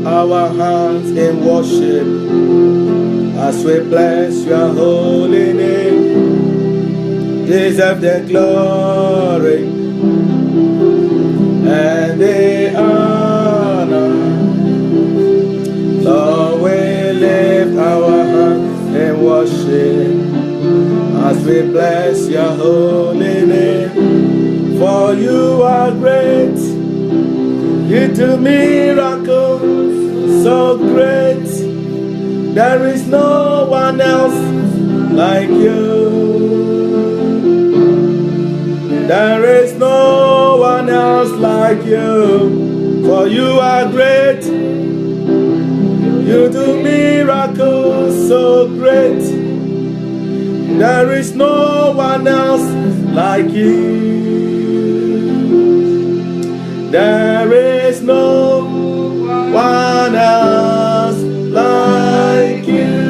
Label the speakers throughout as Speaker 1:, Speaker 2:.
Speaker 1: our hands in worship as we bless your holy name. Deserve the glory and the honor. Lord, we lift our hands in worship as we bless your holy name. For you are great, you do miracles so great. There is no one else like you. There is no one else like you. For you are great, you do miracles so great. There is no one else like you. There is no one else like you.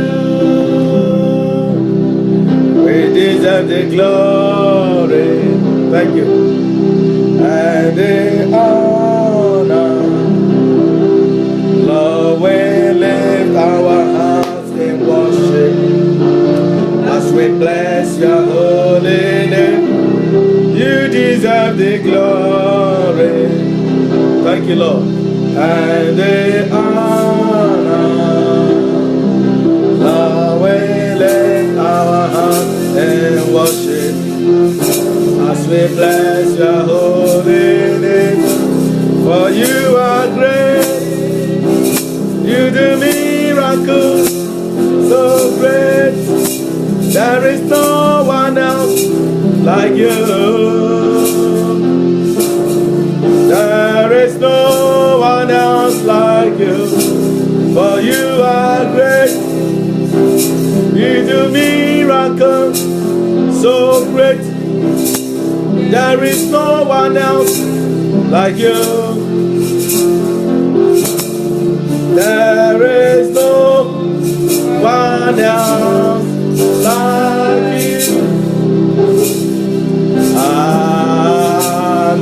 Speaker 1: We deserve the glory, thank you, and the honor. Lord, we lift our hearts in worship as we bless your holy name. You deserve the glory, thank you, Lord, and the honor. Lord, we lift our hearts in worship as we bless your holy name. For you are great, you do miracles so great. There is no one else like you. There is no one else like you. For you are great, you do miracles so great. There is no one else like you. There is no one else like you.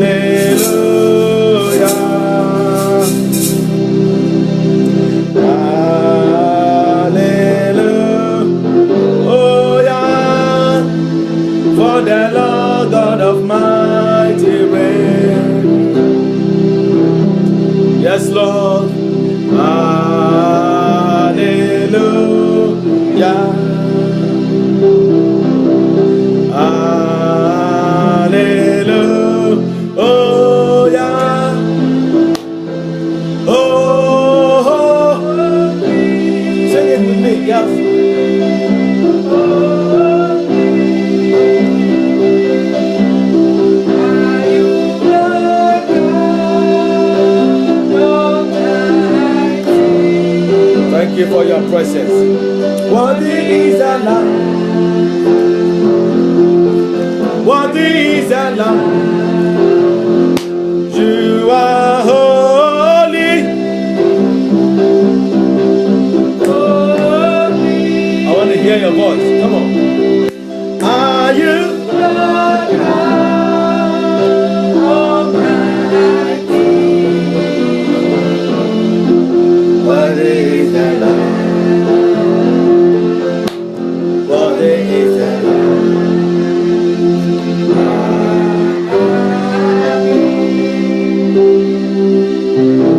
Speaker 1: Hallelujah. Hallelujah. For the Lord God of mighty reign. Yes, Lord. Hallelujah. Hallelujah. Oh, yeah. Oh, sing it with me, yes. Thank you for your presence. Worthy is the Lamb. Worthy is the Lamb. You are holy. I want to hear your voice. Come on. Are you? Worthy is the Lamb. Worthy is the Lamb.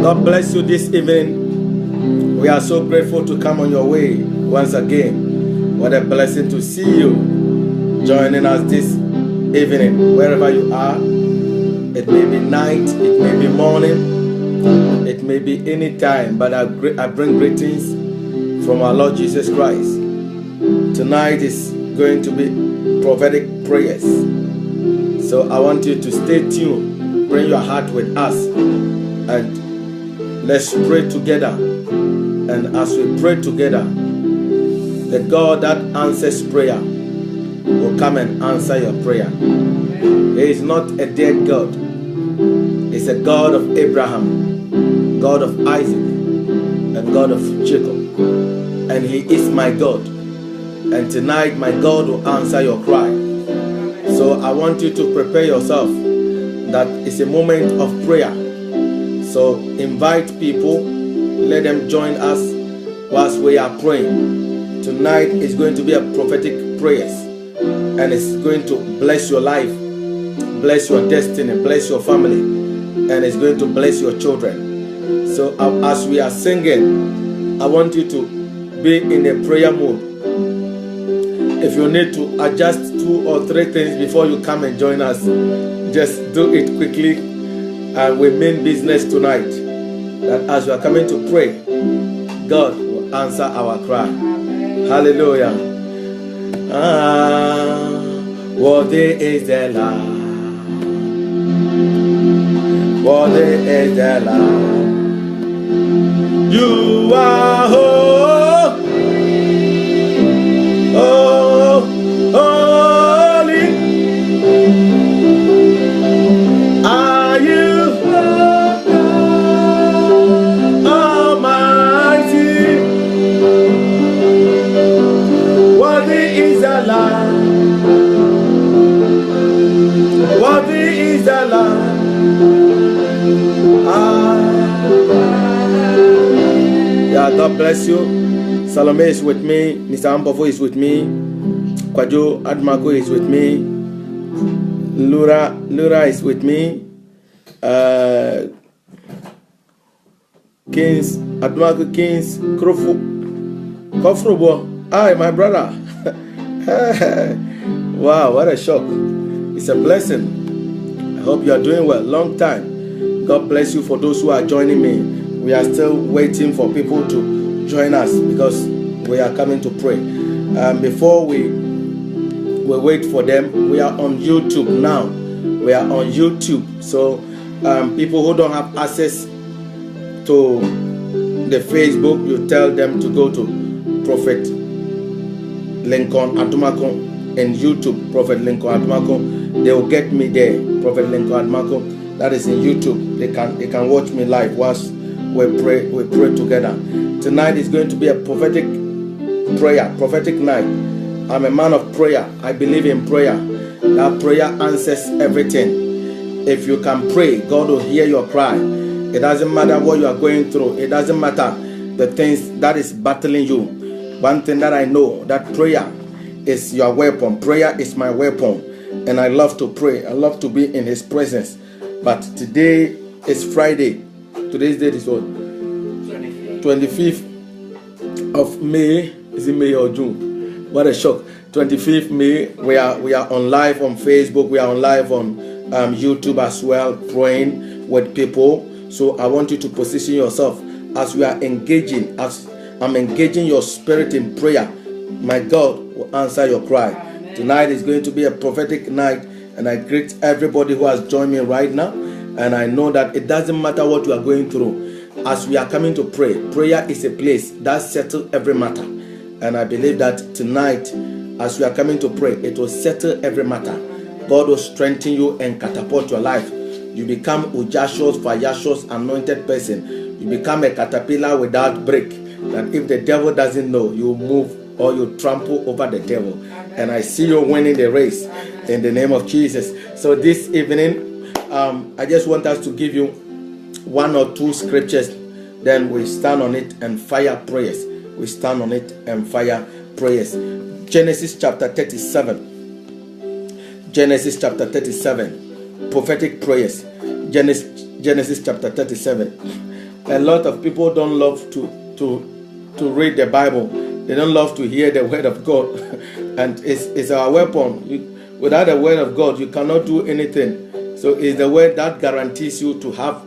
Speaker 1: God bless you this evening. We are so grateful to come on your way once again. What a blessing to see you joining us this evening, wherever you are. It may be night, it may be morning, it may be any time, but I bring greetings from our Lord Jesus Christ. Tonight is going to be prophetic prayers. So I want you to stay tuned, bring your heart with us, and let's pray together. And as we pray together, the God that answers prayer will come and answer your prayer. He is not a dead God. He's a God of Abraham, God of Isaac, and God of Jacob. And He is my God. And tonight my God will answer your cry. So I want you to prepare yourself that it's a moment of prayer. So invite people let them join us whilst we are praying. Tonight is going to be a prophetic prayers, and it's going to bless your life, bless your destiny, bless your family, and it's going to bless your children. So as we are singing, I want you to be in a prayer mode. If you need to adjust 2 or 3 things before you come and join us, just do it quickly. And we mean business tonight, that as we are coming to pray, God will answer our cry. Hallelujah. Worthy is the Lamb. Worthy is the Lamb. You are holy. Are you Almighty? Worthy is the Lamb. Worthy is the Lamb. Yeah, God bless you. Salome is with me. Mr. Ampofo is with me. Kwajo Admako is with me. Lura is with me. Kings Admako Kings Kofrobo. Hi, my brother. Wow, what a shock. It's a blessing. I hope you are doing well. Long time. God bless you for those who are joining me. We are still waiting for people to join us because we are coming to pray. Before we wait for them, we are on YouTube now. We are on YouTube. So people who don't have access to the Facebook, you tell them to go to Prophet Lincoln Atumako and YouTube, Prophet Lincoln Atumako. They will get me there, Prophet Lincoln Atumako. That is in YouTube. They can watch me live whilst we pray together. Tonight is going to be a prophetic prayer, prophetic night. I'm a man of prayer. I believe in prayer. That prayer answers everything. If you can pray, God will hear your cry. It doesn't matter what you are going through. It doesn't matter the things that is battling you. One thing that I know, that prayer is your weapon. Prayer is my weapon. And I love to pray. I love to be in His presence. But today is Friday. Today's date is what? 25th of May. Is it May or June? What a shock. 25th May. We are on live on Facebook. We are on live on YouTube as well, praying with people. So I want you to position yourself as we are engaging, as I'm engaging your spirit in prayer. My God will answer your cry. Amen. Tonight is going to be a prophetic night, and I greet everybody who has joined me right now. And I know that it doesn't matter what you are going through. As we are coming to pray, prayer is a place that settles every matter. And I believe that tonight, as we are coming to pray, it will settle every matter. God will strengthen you and catapult your life. You become Ujashos, Fayashos, anointed person. You become a caterpillar without brake. That if the devil doesn't know, you move or you trample over the devil. And I see you winning the race in the name of Jesus. So this evening, I just want us to give you 1 or 2 scriptures. Then we stand on it and fire prayers. We stand on it and fire prayers. Genesis chapter 37. Genesis chapter 37. Prophetic prayers. Genesis chapter 37. A lot of people don't love to read the Bible. They don't love to hear the word of God. And it's our weapon. Without the word of God, you cannot do anything. So it's the word that guarantees you to have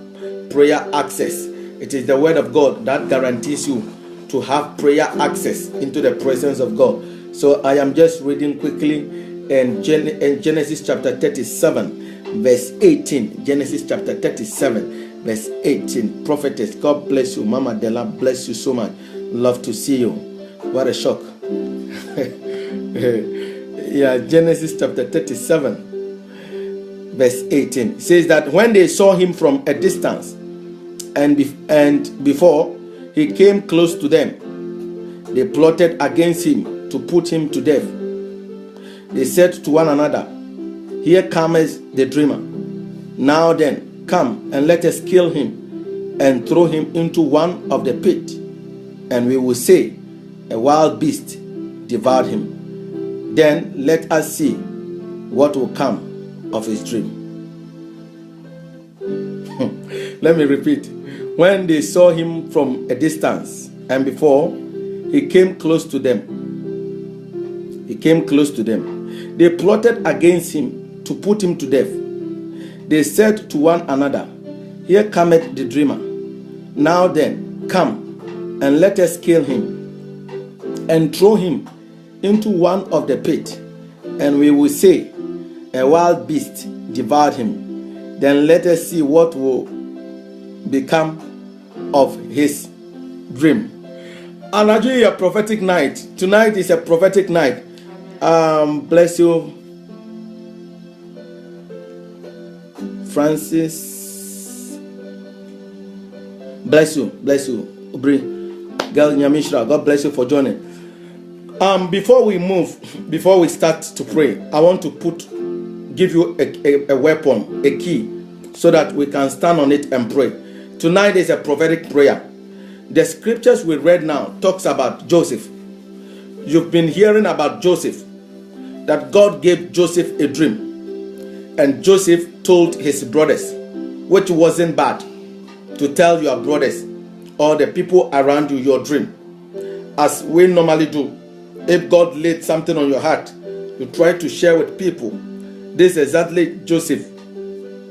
Speaker 1: prayer access. It is the word of God that guarantees you to have prayer access into the presence of God. So I am just reading quickly in Genesis chapter 37, verse 18. Genesis chapter 37, verse 18. Prophetess, God bless you. Mama Della, bless you so much. Love to see you. What a shock. Yeah, Genesis chapter 37. Verse 18 says that when they saw him from a distance, and before he came close to them, they plotted against him to put him to death. They said to one another, "Here comes the dreamer. Now then, come and let us kill him and throw him into one of the pit, and we will say, a wild beast devoured him. Then let us see what will come of his dream. Let me repeat. When they saw him from a distance, and before he came close to them, they plotted against him to put him to death. They said to one another, here cometh the dreamer. Now then, come, and let us kill him, and throw him into one of the pit, and we will say, a wild beast devoured him. Then let us see what will become of his dream. And actually, a prophetic night. Tonight is a prophetic night. Bless you, Francis. Bless you, Ubri, girl Nyamishra. God bless you for joining. Before we start to pray, I want to give you a weapon, a key, so that we can stand on it and pray. Tonight is a prophetic prayer. The scriptures we read now talks about Joseph. You've been hearing about Joseph, that God gave Joseph a dream, and Joseph told his brothers, which wasn't bad, to tell your brothers or the people around you your dream, as we normally do. If God laid something on your heart, you try to share with people. This is exactly Joseph,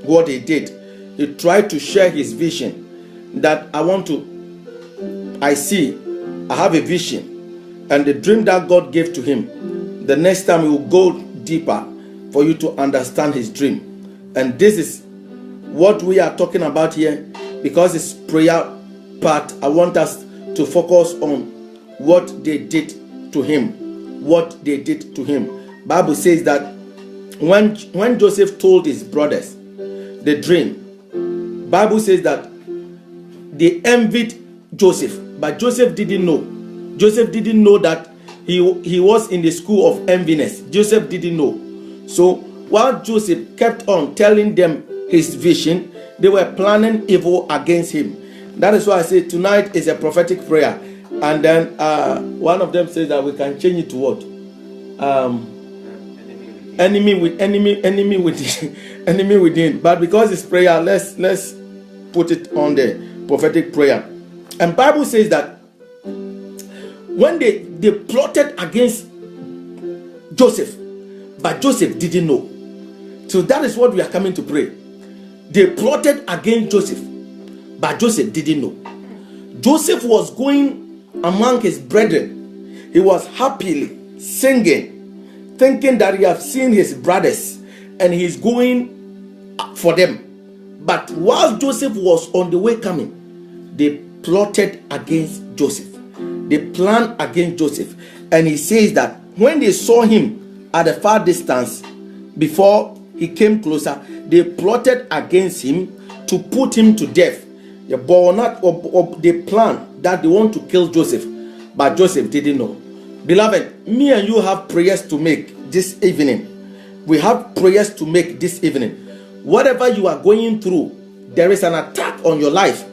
Speaker 1: what he did. He tried to share his vision, that I have a vision, and the dream that God gave to him. The next time we will go deeper for you to understand his dream. And this is what we are talking about here, because it's prayer part. I want us to focus on what they did to him. Bible says that when Joseph told his brothers the dream, Bible says that they envied Joseph, but Joseph didn't know. Joseph didn't know that he was in the school of enviness. Joseph didn't know. So while Joseph kept on telling them his vision, they were planning evil against him. That is why I say tonight is a prophetic prayer. And then one of them says that we can change it to what? Enemy within. But because it's prayer, let's put it on the prophetic prayer. And Bible says that when they plotted against Joseph, but Joseph didn't know. So that is what we are coming to pray. They plotted against Joseph, but Joseph didn't know. Joseph was going among his brethren. He was happily singing, thinking that he has seen his brothers and he's going for them. But while Joseph was on the way coming, they plotted against Joseph. They planned against Joseph. And he says that when they saw him at a far distance, before he came closer, they plotted against him to put him to death. They planned that they want to kill Joseph, but Joseph didn't know. Beloved, me and you have prayers to make this evening. We have prayers to make this evening. Whatever you are going through, there is an attack on your life.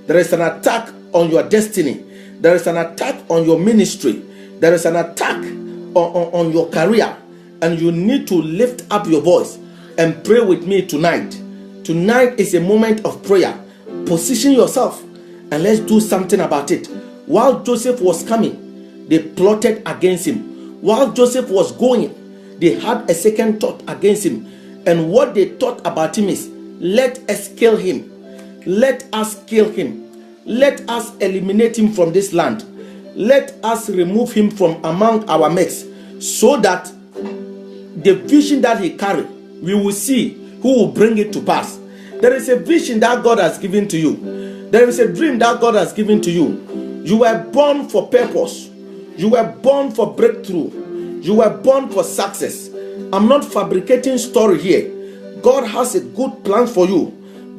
Speaker 1: There is an attack on your destiny. There is an attack on your ministry. There is an attack on your career. And you need to lift up your voice and pray with me tonight. Tonight is a moment of prayer. Position yourself and let's do something about it. While Joseph was coming, they plotted against him. While Joseph was going, they had a second thought against him. And what they thought about him is, let us kill him. Let us kill him. Let us eliminate him from this land. Let us remove him from among our midst, so that the vision that he carried, we will see who will bring it to pass. There is a vision that God has given to you. There is a dream that God has given to you. You were born for purpose. You were born for breakthrough. You were born for success. I'm not fabricating story here. God has a good plan for you.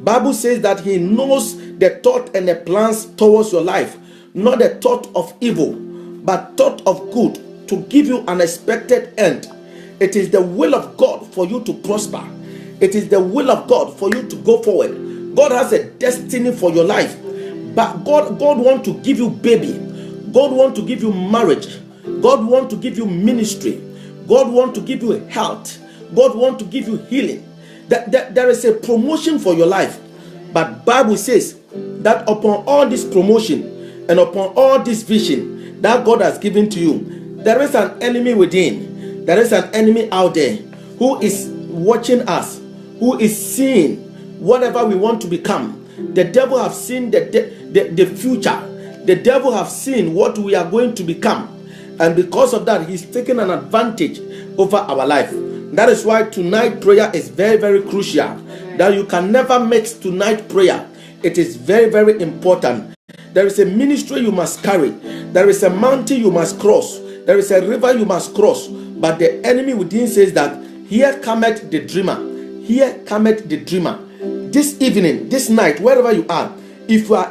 Speaker 1: Bible says that he knows the thought and the plans towards your life, not the thought of evil, but thought of good, to give you an expected end. It is the will of God for you to prosper. It is the will of God for you to go forward. God has a destiny for your life. But God want to give you baby. God want to give you marriage. God want to give you ministry. God want to give you health. God want to give you healing. That there is a promotion for your life. But Bible says that upon all this promotion and upon all this vision that God has given to you, there is an enemy within. There is an enemy out there who is watching us, who is seeing whatever we want to become. The devil have seen the future. The devil have seen what we are going to become. And because of that, he's taken an advantage over our life. That is why tonight prayer is very, very crucial. That you can never mix tonight prayer. It is very, very important. There is a ministry you must carry. There is a mountain you must cross. There is a river you must cross. But the enemy within says that, here cometh the dreamer. Here cometh the dreamer. This evening, this night, wherever you are, if you are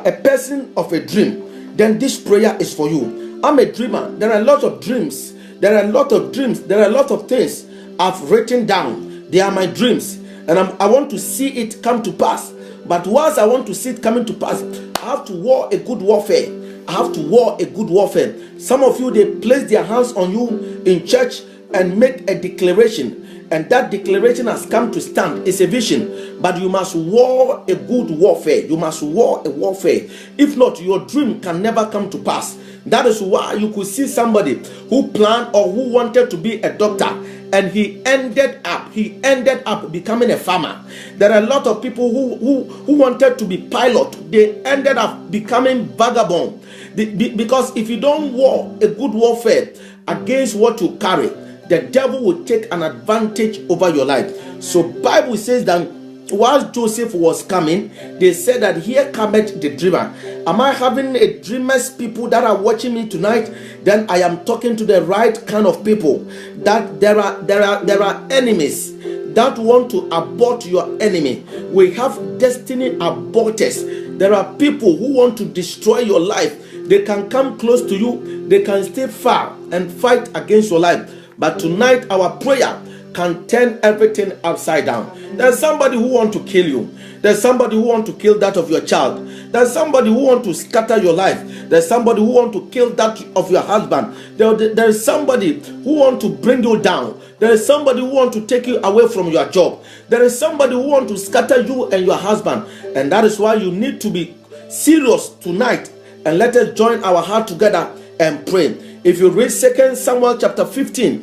Speaker 1: a person of a dream, then this prayer is for you. I'm a dreamer. There are a lot of dreams. There are a lot of dreams. There are a lot of things I've written down. They are my dreams. And I want to see it come to pass. But once I want to see it coming to pass, I have to war a good warfare. I have to war a good warfare. Some of you, they place their hands on you in church and make a declaration. And that declaration has come to stand. It's a vision. But you must war a good warfare. You must war a warfare. If not, your dream can never come to pass. That is why you could see somebody who planned or who wanted to be a doctor, and he ended up becoming a farmer. There are a lot of people who wanted to be pilot. They ended up becoming vagabond. Because if you don't war a good warfare against what you carry, the devil will take an advantage over your life. So Bible says that while Joseph was coming, they said that here cometh the dreamer. Am I having a dreamers people that are watching me tonight? Then I am talking to the right kind of people. That there are enemies that want to abort your enemy. We have destiny aborters. There are people who want to destroy your life. They can come close to you. They can stay far and fight against your life. But tonight our prayer can turn everything upside down. There's somebody who want to kill you. There's somebody who want to kill that of your child. There's somebody who want to scatter your life. There's somebody who want to kill that of your husband. There is somebody who want to bring you down. There is somebody who want to take you away from your job. There is somebody who want to scatter you and your husband. And that is why you need to be serious tonight. And let us join our heart together and pray. If you read 2 Samuel chapter 15,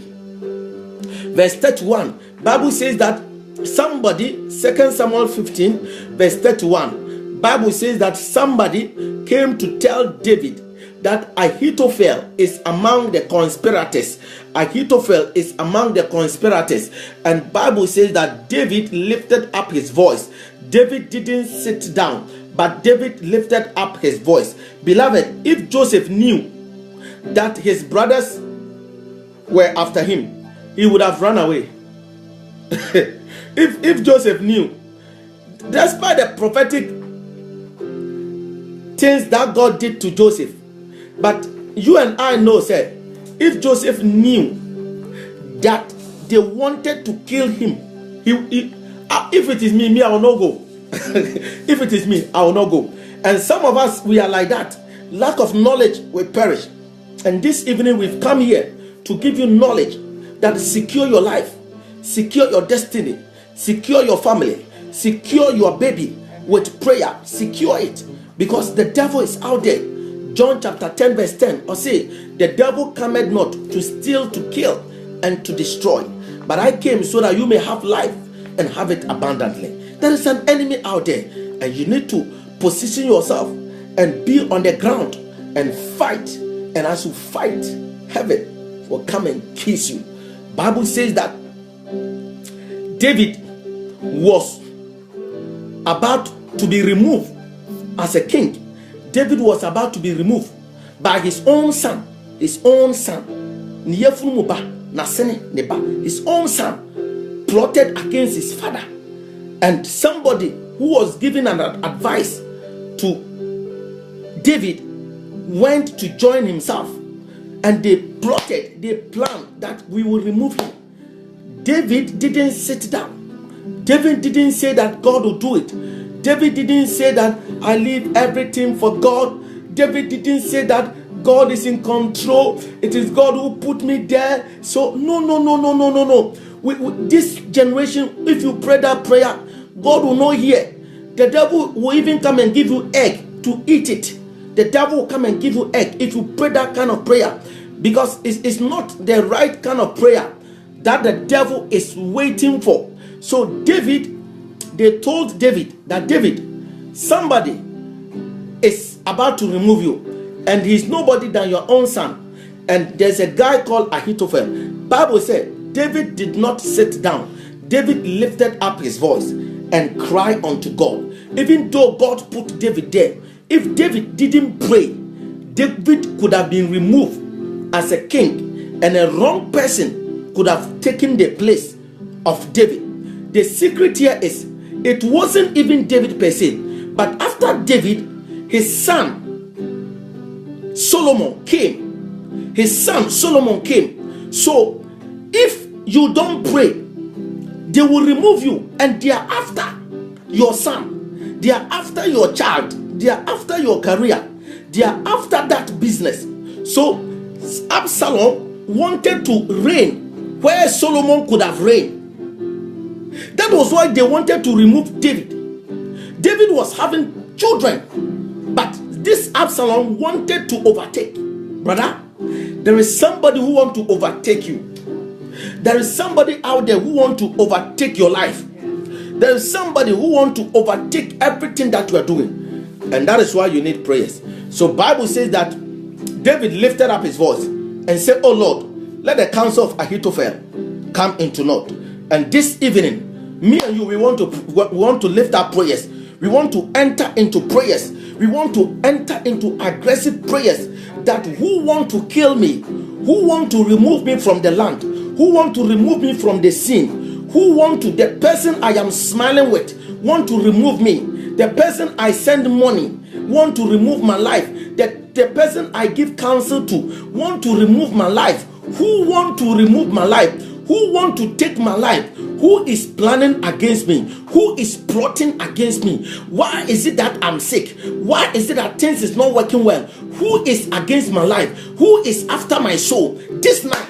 Speaker 1: verse 31, Bible says that somebody, 2 Samuel 15, verse 31, Bible says that somebody came to tell David that Ahithophel is among the conspirators. Ahithophel is among the conspirators. And Bible says that David lifted up his voice. David didn't sit down, but David lifted up his voice. Beloved, if Joseph knew that his brothers were after him, he would have run away. If Joseph knew, despite the prophetic things that God did to Joseph, but you and I know, sir, if Joseph knew that they wanted to kill him, if it is me, I will not go. If it is me, I will not go. And some of us, we are like that. Lack of knowledge will perish. And this evening we've come here to give you knowledge that secure your life, secure your destiny, secure your family, secure your baby with prayer. Secure it, because the devil is out there. John chapter 10 verse 10, or say, the devil cometh not to steal, to kill, and to destroy, but I came so that you may have life and have it abundantly. There is an enemy out there, and you need to position yourself and be on the ground and fight. And as you fight, heaven will come and kiss you. Bible says that David was about to be removed as a king. David was about to be removed by his own son. His own son plotted against his father. And somebody who was giving an advice to David went to join himself. And they planned that we will remove him. David didn't sit down. David didn't say that God will do it. David didn't say that I leave everything for God. David didn't say that God is in control. It is God who put me there. So no. This generation, if you pray that prayer, God will not hear. The devil will even come and give you egg to eat it. The devil will come and give you egg if you pray that kind of prayer, because it's not the right kind of prayer that the devil is waiting for. So they told David that, David, somebody is about to remove you, and he's nobody than your own son. And there's a guy called Ahithophel. Bible said David did not sit down. David lifted up his voice and cried unto God. Even though God put David there, if David didn't pray, David could have been removed as a king, and a wrong person could have taken the place of David. The secret here is, it wasn't even David per se, but after David, his son Solomon came. So if you don't pray, they will remove you, and they are after your son, they are after your child, they are after your career, they are after that business. So Absalom wanted to reign where Solomon could have reigned. That was why they wanted to remove David. David was having children, but this Absalom wanted to overtake. Brother, there is somebody who wants to overtake you. There is somebody out there who wants to overtake your life. There is somebody who wants to overtake everything that you are doing. And that is why you need prayers. So Bible says that David lifted up his voice and said, oh Lord, let the counsel of Ahithophel come into naught. And this evening, me and you, we want to lift up prayers. We want to enter into prayers. We want to enter into aggressive prayers. That who want to kill me, who want to remove me from the land, who want to remove me from the scene, who want to, the person I am smiling with, want to remove me, the person I send money, want to remove my life, the person I give counsel to, want to remove my life. Who want to remove my life? Who want to take my life? Who is planning against me? Who is plotting against me? Why is it that I'm sick? Why is it that things is not working well? Who is against my life? Who is after my soul? This night,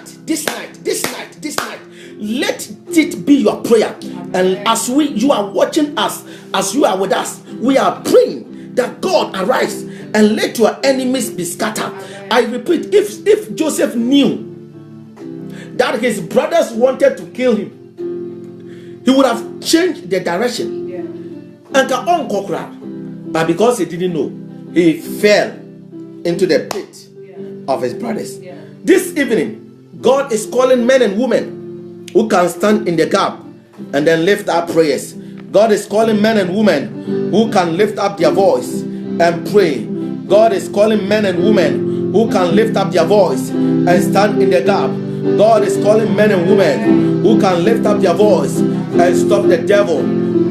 Speaker 1: let it be your prayer. And as you are watching us, as you are with us, we are praying that God arise and let your enemies be scattered. I repeat, if Joseph knew that his brothers wanted to kill him, he would have changed the direction. But because he didn't know, he fell into the pit of his brothers. This evening, God is calling men and women who can stand in the gap and then lift up prayers. God is calling men and women who can lift up their voice and pray. God is calling men and women who can lift up their voice and stand in the gap. God is calling men and women who can lift up their voice and stop the devil.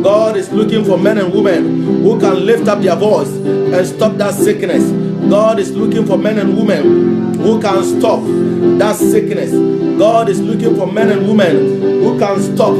Speaker 1: God is looking for men and women who can lift up their voice and stop that sickness. God is looking for men and women who can stop that sickness. God is looking for men and women who can stop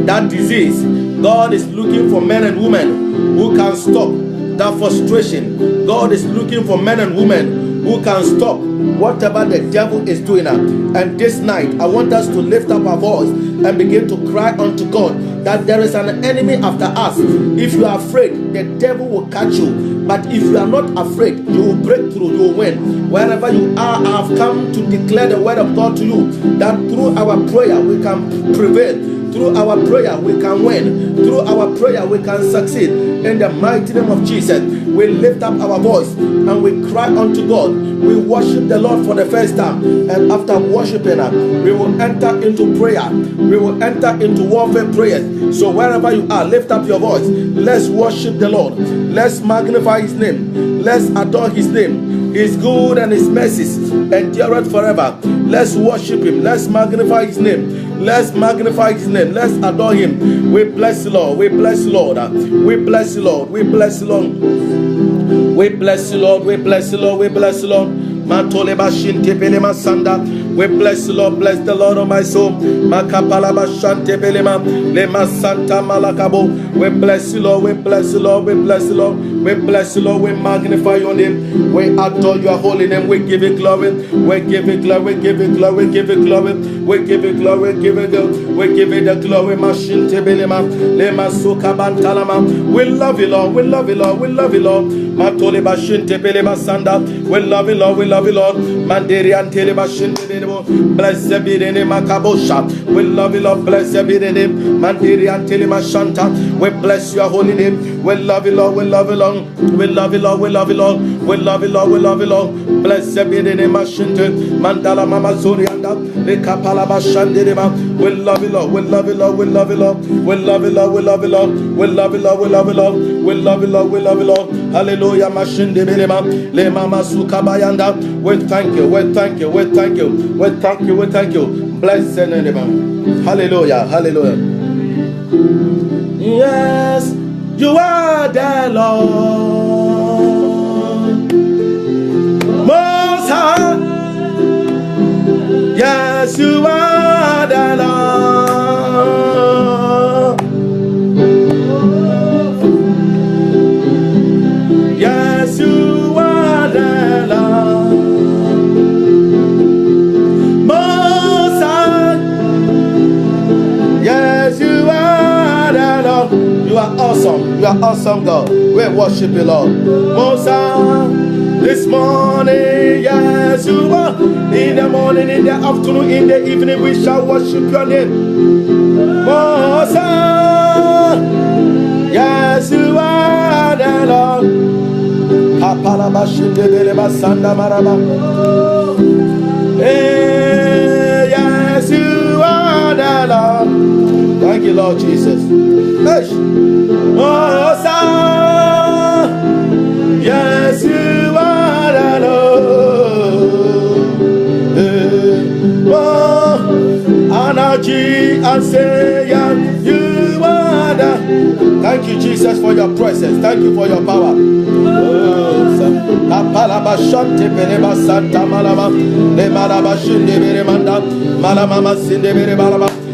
Speaker 1: that disease. God is looking for men and women who can stop that frustration. God is looking for men and women who can stop whatever the devil is doing. And this night, I want us to lift up our voice and begin to cry unto God that there is an enemy after us. If you are afraid, the devil will catch you. But if you are not afraid, you will break through, you will win. Wherever you are, I have come to declare the word of God to you, that through our prayer we can prevail. Through our prayer we can win. Through our prayer we can succeed. In the mighty name of Jesus, we lift up our voice and we cry unto God. We worship the Lord for the first time. And after worshiping we will enter into prayer. We will enter into warfare prayers. So wherever you are, lift up your voice. Let's worship the Lord. Let's magnify His name. Let's adore His name. He's good and His mercies endureth forever. Let's worship Him. Let's magnify His name. Let's magnify His name. Let's adore Him. We bless the Lord. We bless the Lord. We bless the Lord. We bless the Lord. We bless the Lord. We bless the Lord. We bless the Lord. Matole bashin tepele masanda. We bless you, Lord. Bless the Lord of my soul. Makapalaba shante belema. Lema santa malakabo. We bless you, Lord. We bless you, Lord. We bless you, Lord. We bless you, Lord. We magnify your name. We adore your holy name. We give you glory. We give you glory. We give you glory. We give you glory. We give you glory. We give you glory. We give you the glory. Mashinte belema. Lema suka bantalama. We love you, Lord. We love you, Lord. We love you, Lord. Matole bashinte belema sanda. We love you, Lord. We love you, Lord. Mandiri antele bashinte belema. Blessed be the name Makabosha. We love you, Lord. Blessed be the name Mandiri antele mashanta. We bless your holy name. We love you, Lord. We love you, Lord. We love you, Lord. We love you, Lord. We love you, Lord. We love you, Lord. Blessed be the name Mashinte. Mandala Mama Zorianda. Le Kapala Bashandirema. We love you, Lord. We love you, Lord. We love you, Lord. We love you, Lord. We love you, Lord. We love you, Lord. We love you, Lord. We love you, Lord. We love you, Lord. Hallelujah. Mashindirema. Le Mama Sukabayanda. We thank you. We thank you. We thank you. We thank you. We thank you. Blessed name. Hallelujah. Hallelujah. Yes, you are the Lord. Most High. Yes, you are the Lord. Yes, you are the Lord. Most High. Yes, you are the Lord. You are awesome. You are awesome, God. We worship you, Lord. Most High. This morning, yes, you are. In the morning, in the afternoon, in the evening, we shall worship your name. Most High. Yes, you are the Lord. Hey, yes, you are the Lord. Thank you, Lord Jesus. Most High. Yes, you are the Lord. Oh, energy and say, yes, you are the. Thank you, Jesus, for your presence. Thank you for your power.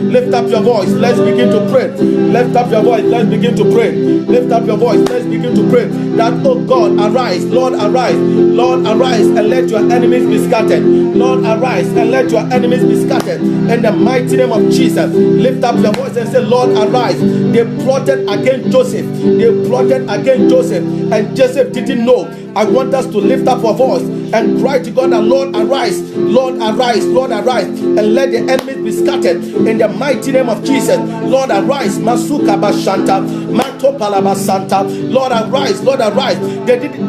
Speaker 1: Lift up your voice. Let's begin to pray. Lift up your voice. Let's begin to pray. Lift up your voice. Let's begin to pray. That, oh God, arise. Lord, arise. Lord, arise and let your enemies be scattered. Lord, arise and let your enemies be scattered. In the mighty name of Jesus, lift up your voice and say, Lord, arise. They plotted against Joseph. They plotted against Joseph. And Joseph didn't know. I want us to lift up our voice and cry to God that, Lord, arise. Lord, arise. Lord, arise. And let the enemies be scattered. In the mighty name of Jesus, Lord, arise. Masuka Bashanta. Mato Palabasanta. Lord, arise. Lord, arise.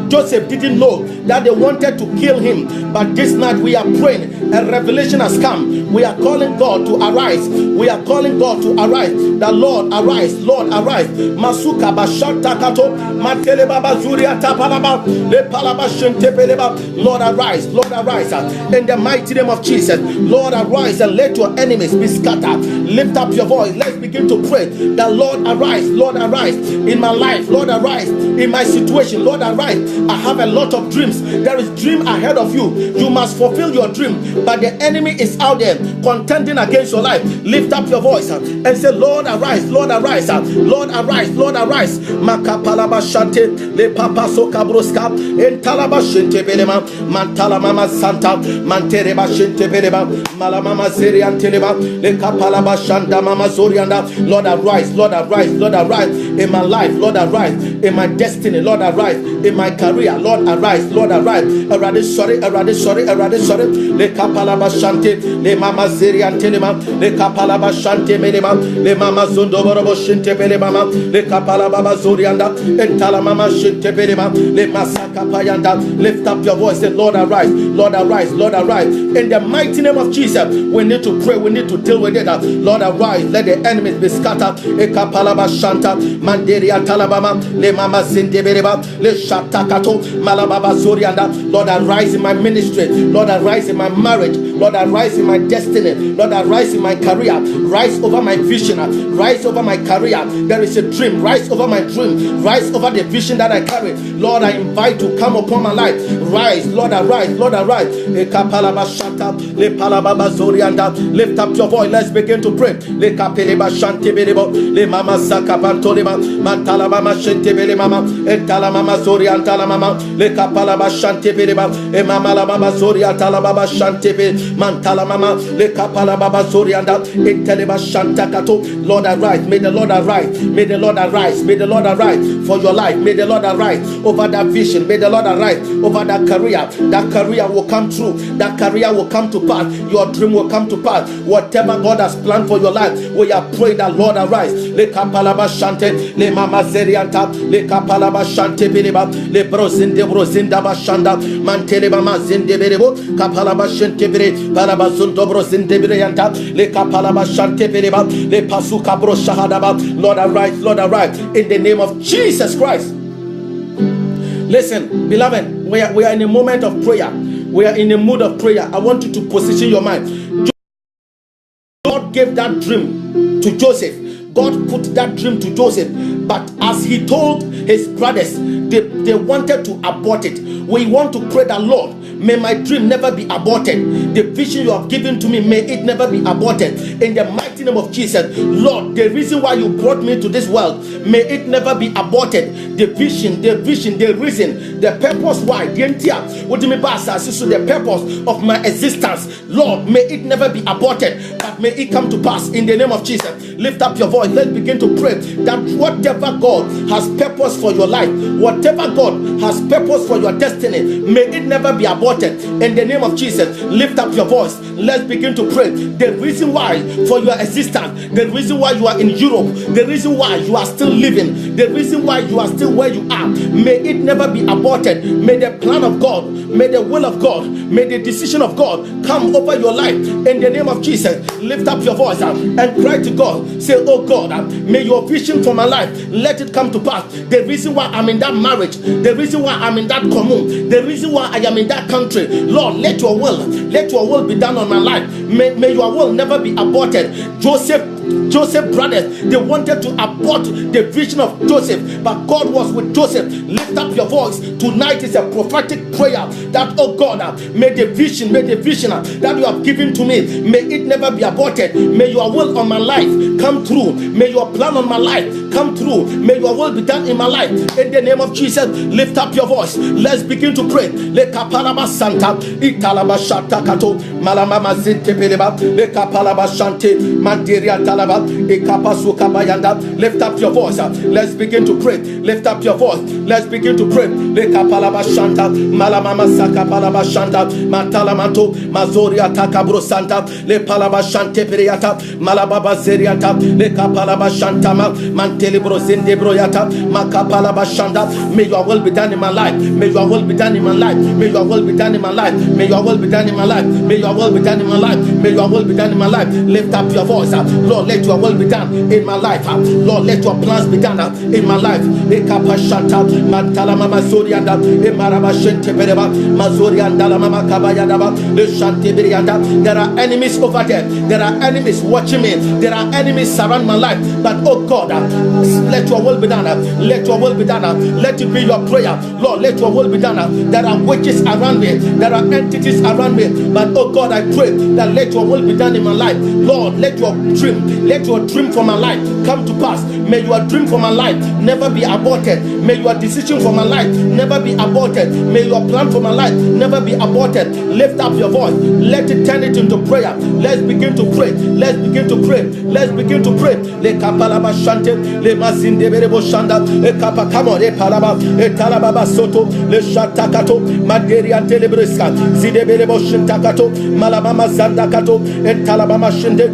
Speaker 1: Joseph didn't know that they wanted to kill him. But this night we are praying. A revelation has come. We are calling God to arise. We are calling God to arise. The Lord, arise. Lord, arise. Masuka Bashanta Kato. Matele Baba Zuria Tapalaba. Lord, arise. Lord, arise. In the mighty name of Jesus, Lord, arise and let your enemies be scattered. Lift up your voice. Let's begin to pray. The Lord, arise. Lord, arise in my life. Lord, arise in my situation. Lord, arise. I have a lot of dreams. There is dream ahead of you. You must fulfill your dream, but the enemy is out there contending against your life. Lift up your voice and say, Lord, arise. Lord, arise. Lord, arise. Lord, arise. Makapalabashante le papa sokabroska entalabashente belema mantala mama santa mantere bashente belema mala mama zeri antelema le kapalabashanda mama zorianda. Lord, arise. Lord, arise. Lord, arise in my life. Lord, arise in my destiny. Lord, arise in my career. Lord, arise. Lord, arise. Arade sorry le kapalabashante le mama zeri antelema le kapalabashante melema le mama zondo borobo shente belema le kapalababa zorianda entala mama shente belema le masaka payanda. Lift up your voice and Lord, arise. Lord, arise. Lord, arise in the mighty name of Jesus. We need to pray. We need to deal with it. Lord, arise. Let the enemies be scattered. Ekapalabashanta man Manderia Talabama, Le Mama Zindebereba, Le Shatakato, Malababa Zorianda. Lord, arise in my ministry. Lord, arise in my marriage. Lord, arise in my destiny. Lord, arise in my career. Rise over my vision. Rise over my career. There is a dream. Rise over my dream. Rise over the vision that I carry. Lord, I invite you to come upon my life. Rise, Lord, arise. Lord, arise. Lift up your voice. Let's begin to pray. Le mama sakapantolema mantala mama shentebele mama etala mama zori antala mama le kapala ba shantebele e mama la mama zori antala baba shantebe mantala mama le kapala baba zori anda eteleba shantakato. Lord, arise. May the Lord arise. May the Lord arise. May the Lord arise for your life. May the Lord arise over that vision. May the Lord arise over that career. That career will come true. That career will come to pass. Your dream will come to pass. Whatever God has planned for your life, we are praying that Lord arise. Le kapalaba shante, le mama zerianta, le kapalaba shante beleba, le brozinda bashanda, mantele mama zinde belebo, kapalaba shante bere, palaba zundo brozinde bereanta, le kapalaba shante beleba, le pasuka bro shahadaba. Lord arise, Lord arise, in the name of Jesus Christ. Listen, beloved, we are in a moment of prayer. We are in a mood of prayer. I want you to position your mind. God gave that dream to Joseph. God put that dream to Joseph, but as he told his brothers, they wanted to abort it. We want to pray that, Lord, may my dream never be aborted. The vision you have given to me, may it never be aborted. In the mighty name of Jesus, Lord, the reason why you brought me to this world, may it never be aborted. The vision, the reason, the purpose why, the purpose of my existence, Lord, may it never be aborted, but may it come to pass in the name of Jesus. Lift up your voice. Let's begin to pray that whatever God has purpose for your life, whatever God has purpose for your destiny, may it never be aborted in the name of Jesus. Lift up your voice. Let's begin to pray. The reason why for your existence, the reason why you are in Europe, the reason why you are still living, the reason why you are still where you are, may it never be aborted. May the plan of God, may the will of God, may the decision of God come over your life in the name of Jesus. Lift up your voice and cry to God. Say, oh God, may your vision for my life, let it come to pass. The reason why I'm in that marriage, the reason why I'm in that commune, the reason why I am in that country, Lord, let your will be done on my life. May your will never be aborted. Joseph brothers, they wanted to abort the vision of Joseph, but God was with Joseph. Lift up your voice. Tonight is a prophetic prayer that, oh God, may the vision that you have given to me, may it never be aborted. May your will on my life come through. May your plan on my life come through. May your will be done in my life. In the name of Jesus, lift up your voice. Let's begin to pray. Le kapalaba santa, italaba shata kato, malamama zinte peleba, le kapalaba shante, mandiria talaba, ikapasu kabayanda. Lift up your voice. Let's begin to pray. Lift up your voice. Let's begin to pray. Le kapalaba shanta, malamama sakapalaba shanta, matalamanto, mazoria takabro santa, le palaba shante periata, malababa zeriata, le kapalaba shantama, mantelibro zinde broyata, makapalaba shanta. May your will be done in my life. May your will be done in my life. May your will be done in my life. May your will be done in my life. May your will be done in my life. May your will be done in my life. Lift up your voice. Lord, let your will be done in my life. Lord, let your plans be done in my life. Ekapashanta, mantala mama zorianda, emaraba shente bereba, mazorianda la mama kabayanda, le shante berianda. There are enemies over there. There are enemies watching me. There are enemies surround my life. But oh God, let your will be done. Let your will be done. Let it be your prayer. Lord, let your will be done. There are witches around me. There are entities around me. But oh God, I pray that let your will be done in my life. Lord, let your dream for my life come to pass. May your dream for my life never be aborted. May your decision for my life never be aborted. May your plan for my life never be aborted. Lift up your voice. Let it turn it into prayer. Let's begin to pray. Let's begin to pray. Let's begin to pray. Le kapalaba shante, le mazinde berebo shanda, le kapakamo, le palaba, le talababa soto, le shatakato, maderia telebreska, zide berebo shintakato, malabama zandakato, le talabama shinde.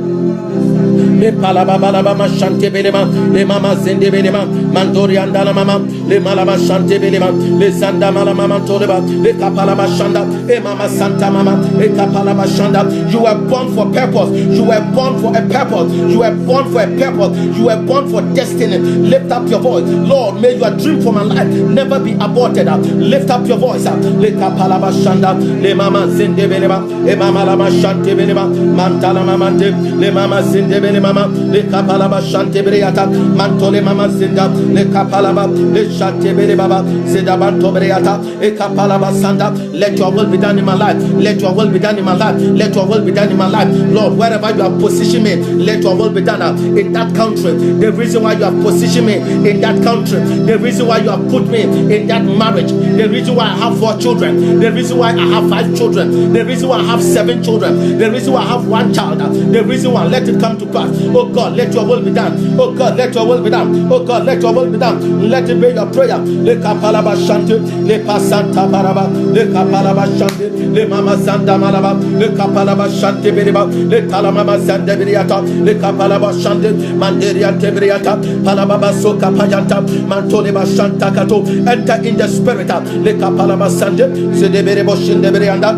Speaker 1: le palababa mashante belema, le mama zende belema, mandori andala mama, le malama shante belema, le zanda malama mantoreba, le kapalaba shanda, e mama santa mama, e kapalaba shanda. You were born for purpose. You were born for a purpose. You were born for a purpose. You were born for destiny. Lift up your voice, Lord. May your dream for my life never be aborted. Lift up your voice. Le kapalaba shanda, le mama zende belema, e mama lama shante belema, mantala mama de, le mama zende belema, le kapalaba shante beleata, mantole mama zinda, le kapalaba, le shante beleba, zeda banto beleata, e kapalaba sanda. Let your will be done in my life. Let your will be done in my life. Let your will be done in my life, Lord. Wherever you have positioned me, let your will be done in that country. The reason why you have positioned me in that country, the reason why you have put me in that marriage, the reason why I have 4 children, the reason why I have 5 children, the reason why I have 7 children, the reason why I have 1 child, the reason why, let it come to pass. Oh God, let your will be done. Oh God, let your will be done. Oh God, let your will be done. Let it be your prayer. Le kapalaba shante, le pasanta baraba, le kapalaba shante, le mama zanda malaba, le kapalaba shante beriba, le talamama zanda beriata, le kapalaba shante, manderia tebriata, palababa soka payanta, mantoleba shanta kato. Enter in the spirit, le kapalaba sande, se deberebo shinde berianda.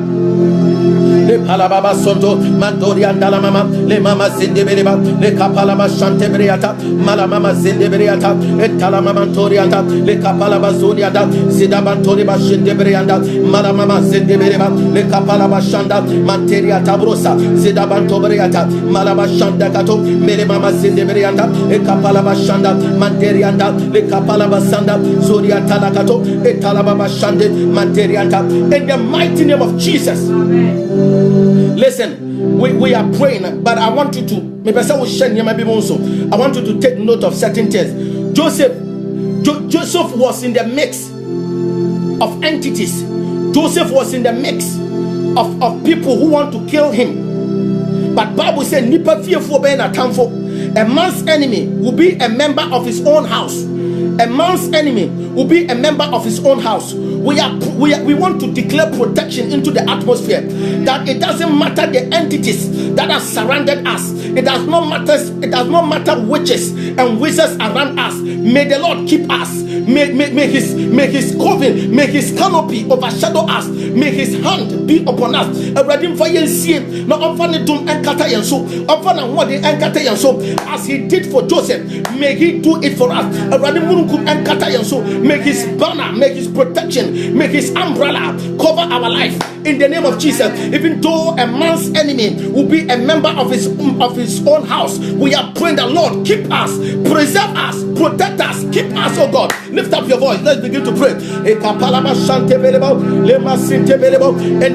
Speaker 1: Le palababa sonto, mandori andala mama, le mama zinde beriba, le kapalaba shante beriata, mala mama zinde beriata, et talamama torianta, le kapalaba zoniata, zidabantori ba shinde berianda, mala mama zinde beriba, le kapalaba shanda, manteria tabrosa, zidabanto beriata, malaba shanda kato, mele mama zinde berianda, e kapalaba shanda, manterianda, le kapalaba sanda, zoriata lakato, et talababa shande, manterianta, in the mighty name of Jesus. Amen. Listen, we are praying, but I want you to, I want you to take note of certain things. Joseph was in the mix of entities. Joseph was in the mix of people who want to kill him. But Bible said, a man's enemy will be a member of his own house. A man's enemy will be a member of his own house. We want to declare protection into the atmosphere, that it doesn't matter the entities that have surrounded us. It does not matter witches and wizards around us. May the Lord keep us. May his covering, may his canopy overshadow us. May his hand be upon us. As he did for Joseph, may he do it for us. May his banner, may his protection, may his umbrella cover our life in the name of Jesus. Even though a man's enemy will be a member of his own house, we are praying the Lord keep us, preserve us, protect us, keep us, oh God. Lift up your voice. Let's begin to pray. In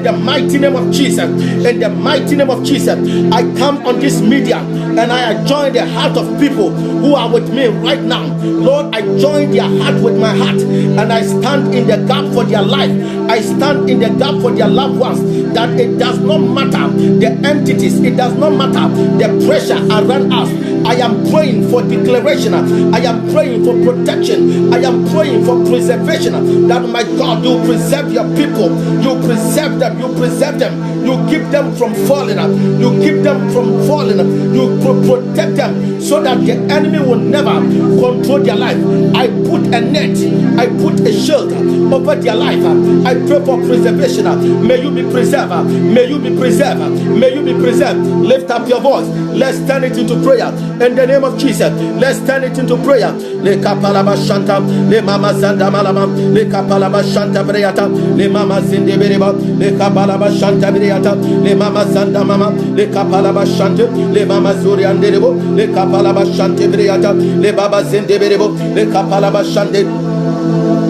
Speaker 1: the mighty name of Jesus, in the mighty name of Jesus, I come on this media and I join the heart of people who are with me right now. Lord, I join their heart with my heart and I stand in the gap for their life. I stand in the gap for their loved ones, that it does not matter the entities, it does not matter the pressure around us. I am praying for declaration. I am praying for protection. I am praying for preservation. That my God, you preserve your people. You preserve them. You preserve them. You keep them from falling. You keep them from falling. You protect them so that the enemy will never control their life. I put a net. I put a shield over their life. I pray for preservation. May you be preserved. May you be preserved. May you be preserved. Lift up your voice. Let's turn it into prayer. In the name of Jesus, let's turn it into prayer. Le kapalaba shanta, le mama zanda malama, le kapalaba shanta briata, le mama zinde beriba, le kapalaba shanta briata, le mama zanda mama, le kapalaba shante, le mama zuri anderebo, le kapalaba shante briata, le baba zinde berebo, le kapalaba shante.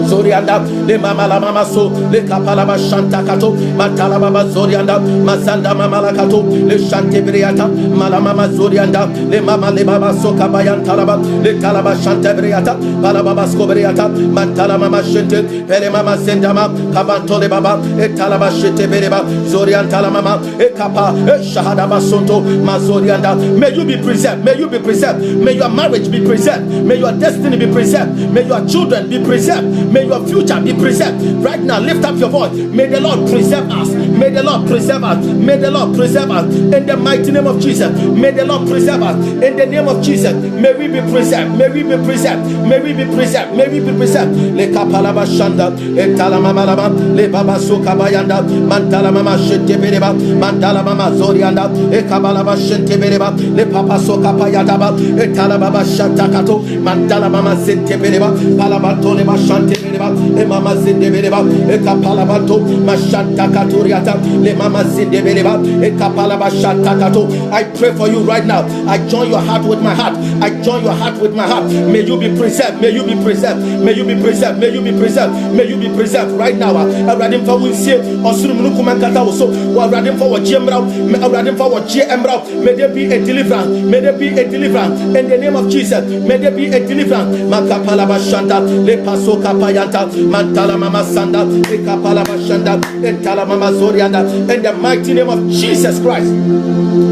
Speaker 1: Zorianda, le mama la mama so, le kapalaba shanta kato, matala baba zorianda, mazanda mama la kato, le shante briata, mala mama zorianda, le mama le baba so kabayan talaba, le talaba shante briata, bala baba skobriata, matala mama shente, pele mama zendama, kabanto le baba, e talaba shete bereba, zorianta la mama, e kapa, e shahada basonto, mazorianda. May you be preserved, may you be preserved, may your marriage be preserved, may your destiny be preserved, may your children be preserved. May your future be preserved. Right now, lift up your voice. May the Lord preserve us. May the Lord preserve us. May the Lord preserve us. In the mighty name of Jesus. May the Lord preserve us. In the name of Jesus. May we be preserved. May we be preserved. May we be preserved. May we be preserved. Le kapalaba shanda. Le talamama laba. Le baba soka bayanda. Mantala mama shente bereba. Mantala mama zorianda. Le kabalaba shente bereba. Le papa soka payadaba. Le talababa shanta kato. Mantala mama zente bereba. Palabato le mashante bereba. Le mama zende bereba. Le kapalabato mashanta katuriata. Le mama zende bereba. Le kapalaba shanta kato. I pray for you right now. I join your heart with my heart. I join your heart with my heart. May you be preserved. May you be preserved. May you be preserved. May you be preserved. May you be preserved right now. I read him for we see or soon Munukumankata also. Or read him for what Jemra. I read him for what Jemra. May there be a deliverance. May there be a deliverance. In the name of Jesus. May there be a deliverance. Makapalaba Shanda. Le Paso Kapayanta. Mantala Mama Sanda. Le Kapalaba Shanda. Entala Mama Zorianda. In the mighty name of Jesus Christ.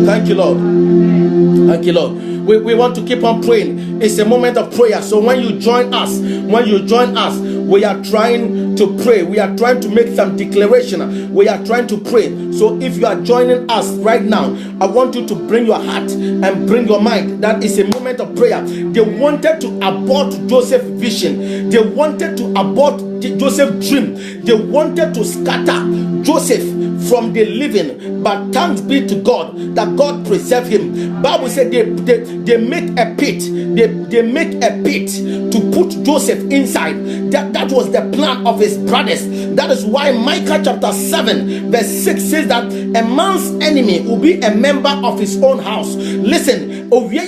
Speaker 1: Thank you, Lord. Thank you, Lord. We want to keep on praying. It's a moment of prayer. So when you join us, we are trying to pray. We are trying to make some declaration. We are trying to pray. So if you are joining us right now, I want you to bring your heart and bring your mind. That is a moment of prayer. They wanted to abort Joseph's vision. They wanted to abort Joseph's dream. They wanted to scatter Joseph from the living, but thanks be to God that God preserved him. Bible said they make a pit. They make a pit to put Joseph inside. That was the plan of his brothers. That is why Micah chapter 7 verse 6 says that a man's enemy will be a member of his own house. Listen, we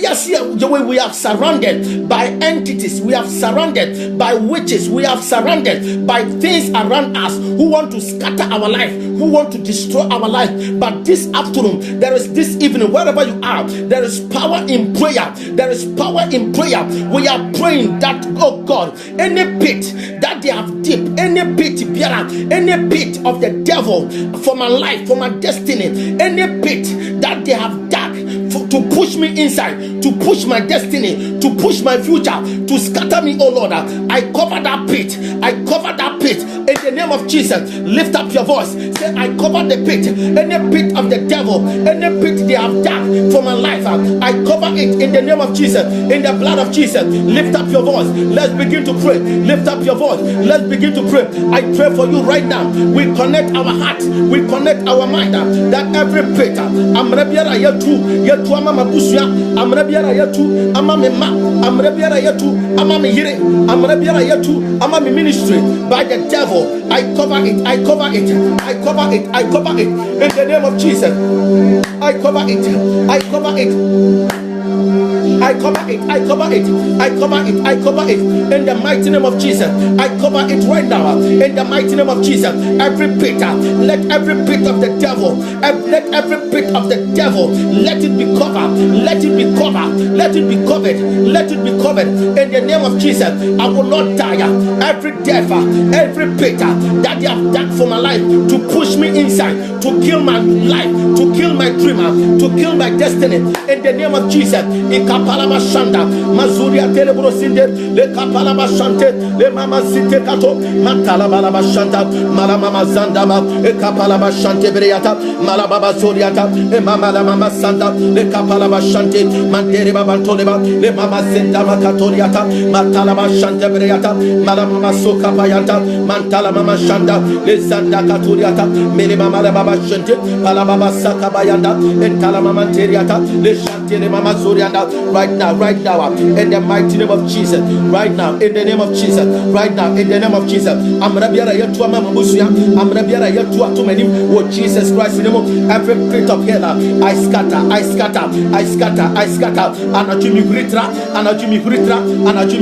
Speaker 1: are surrounded by entities. We are surrounded by witches. We are surrounded by things around us who want to scatter our life, who want to destroy our life. But this afternoon, there is this evening, wherever you are, there is power in prayer. There is power in prayer. We are praying that, oh God, any pit that they have dipped, any pit of the devil for my life, for my destiny, any pit that they have dug to push me inside, to push my destiny, to push my future, to scatter me, oh Lord, I cover that pit. I cover that pit in the name of Jesus. Lift up your voice. Say, I cover the pit. Any pit of the devil, any pit they have dug for my life, I cover it in the name of Jesus, in the blood of Jesus. Lift up your voice. Let's begin to pray. Lift up your voice. Let's begin to pray. I pray for you right now. We connect our heart. We connect our mind. That every pit, amrabiara yetu ama busuya, amrabiara yetu ama mema, amrabiara yetu ama mihire, amrabiara yetu ama mi ministry by the devil. I cover it. I cover it. I cover it. I cover it in the name of Jesus. I cover it. I cover it. I cover it, I cover it, I cover it, I cover it in the mighty name of Jesus. I cover it right now in the mighty name of Jesus. Every pit, let every pit of the devil, let every pit of the devil, let it be covered, let it be covered, let it be covered, let it be covered in the name of Jesus. I will not die. Every death, every pit that they have done for my life to push me inside, to kill my life, to kill my dream, to kill my destiny in the name of Jesus. Kapalaba Shanda, Mazuria Telebro Sinde, Le Kapalaba Shante, Le Mama Sinte Kato, Matalabalaba Shanta, Malamama Zandama, Le Kapalaba Shante Breata, Malababa Zoriata, Le Mama La Mama Santa, Le Kapalaba Shante, Mandere Baba Toleba, Le Mama Senta Makatoriata, Matalaba Shante Breata, Malamama Soka Payanta, Mantala Mama Shanda, Le Santa Katuriata, Mele Mama La Baba Shante, Palababa Sakabayanda, Entala Mama Teriata, Le Shante Le Mama Zorianda. Right now, in the mighty name of Jesus. Right now, in the name of Jesus. Right now, in the name of Jesus. I'm Rabiara Yatua Mamamusia. I'm Rabiara Yatua to many. What Jesus Christ, every pit of hell, I scatter. Anajumi Gritra, Anajumi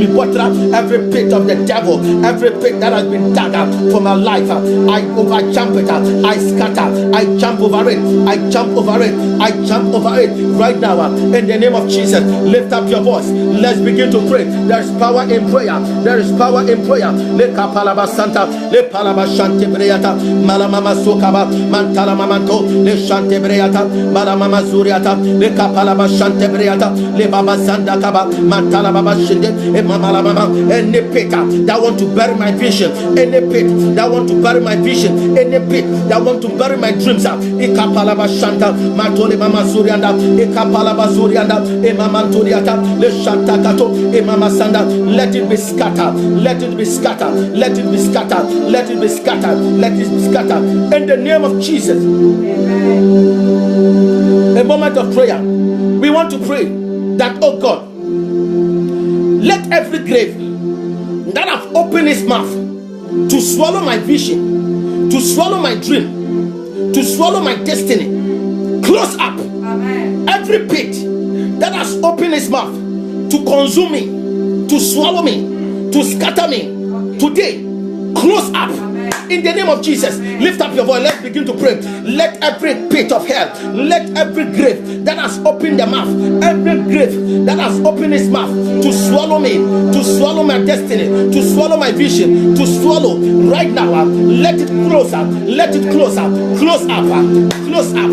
Speaker 1: Botra, every pit of the devil, every pit that has been dug up for my life, I overjump it. I scatter. I jump over it. I jump over it. Right now, in the name of Jesus. Lift up your voice. Let's begin to pray. There is power in prayer. There is power in prayer. Le kapalaba santa, le palaba shante breata, malamama sokaba, mantala mamanto, le shante breata, malamama zuriata, le kapalaba shante breata, le baba zanda kaba, mantala baba shinde, e mamala mama, any pit that want to bury my vision, any pit that want to bury my vision, any pit that want to bury my dreams, e kapalaba shanta, matole mama zurianda, e kapalaba zurianda, e mamanturiata, le shanta kato, e mama sanda, let it be scattered, let it be scattered, let it be scattered, let it be scattered, let it be scattered in the name of Jesus. Amen. A moment of prayer. We want to pray that, oh God, let every grave that have opened its mouth to swallow my vision, to swallow my dream, to swallow my destiny, close up. Amen. Every pit that has opened its mouth to consume me, to swallow me, to scatter me, today, close up. Amen. In the name of Jesus. Amen. Lift up your voice. Let's begin to pray. Let every pit of hell, let every grave that has opened their mouth, every grave that has opened its mouth to swallow me, to swallow my destiny, to swallow my vision, to swallow right now, let it close up, let it close up, close up, close up,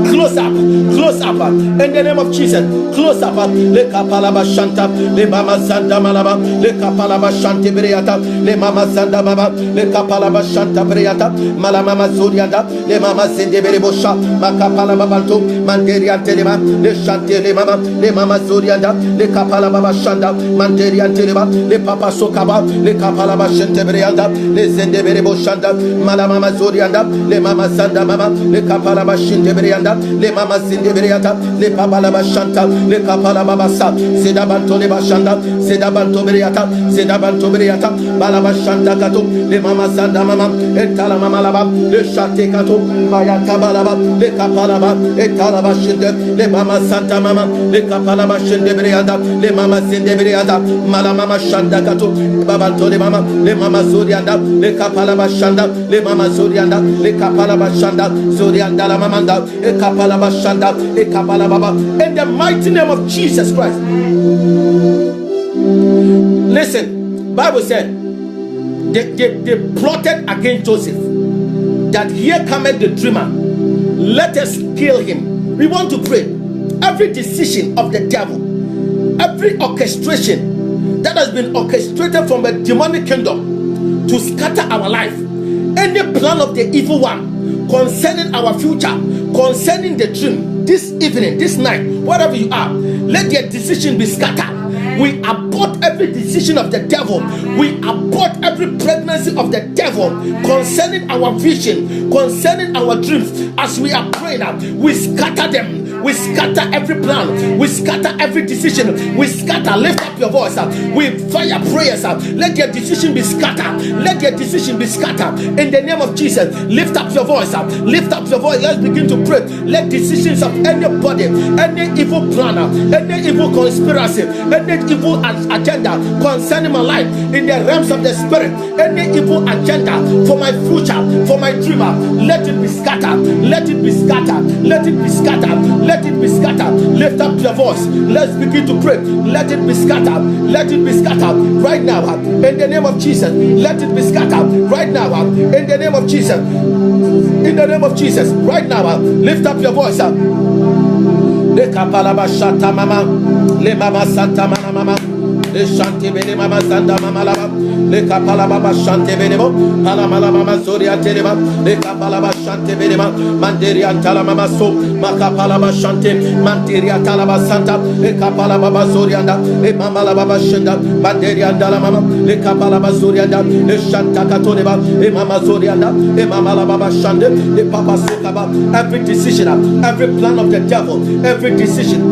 Speaker 1: close up, close up, in the name of Jesus. Close up. Le kapalaba shanta, le mama zanda malaba, le kapalaba shante breata, le mama zanda mama, le kapalaba shanta breata, malamama zurianda, le mama zende berebosha, makapalaba banto, manderia telema, le shante le mama zurianda, le kapalaba shanda, manderia telema, le papa sokaba, le kapalaba shante breanda, le zende bereboshanda, malamama zurianda, le mama zanda mama, le kapalaba shinte breanda, le mama zende breata, le papalaba shanta, le kapalaba basa, zedabanto le bashanda, zedabanto breata, zedabanto breata, balaba shanda kato, le mama zanda mama, etala mama laba, le shate kato, maya kabalaba, le kapalaba, etala shinde, le mama santa mama, le kapalaba shinde breanda, le mama zende breanda, mala mama shanda kato, babanto le mama zurianda, le kapalaba shanda, le mama zurianda, le kapalaba shanda, zurianda la mamanda, e kapalaba shanda, e kapalaba, in the mighty name of Jesus Christ. Listen, Bible said they plotted against Joseph, that here cometh the dreamer, let us kill him. We want to pray. Every decision of the devil, every orchestration that has been orchestrated from a demonic kingdom to scatter our life, any plan of the evil one concerning our future, concerning the dream, this evening, this night, wherever you are, let their decision be scattered. We abort every decision of the devil. We abort every pregnancy of the devil concerning our vision, concerning our dreams. As we are praying, we scatter them. We scatter every plan. We scatter every decision. We scatter. Lift up your voice. We fire prayers. Let their decision be scattered. Let their decision be scattered. In the name of Jesus, lift up your voice. Lift up your voice. Let's begin to pray. Let decisions of anybody, any evil planner, any evil conspiracy, any evil agenda concerning my life in the realms of the spirit, any evil agenda for my future, for my dreamer, let it be scattered. Let it be scattered. Let it be scattered. Let it be scattered. Lift up your voice. Let's begin to pray. Let it be scattered. Let it be scattered right now. In the name of Jesus. Let it be scattered right now. In the name of Jesus. In the name of Jesus. Right now. Lift up your voice. Le kapalaba shata mama. Le mama santa mama. Le shante bene mama santa mama laba. Le kapalaba shante bene mo. Pala mama zoria telema. Le kapalaba shante bene ma. Manderi antala mama so. Makapalaba shante. Manderi antala santa. Le kapalaba zorianda. Le mama laba shenda. Manderi antala mama. Le kapalaba zorianda. Le shanta katoneba. Le mama zorianda. Le mama laba shande. Le papa sokaba. Every decision, every plan of the devil, every decision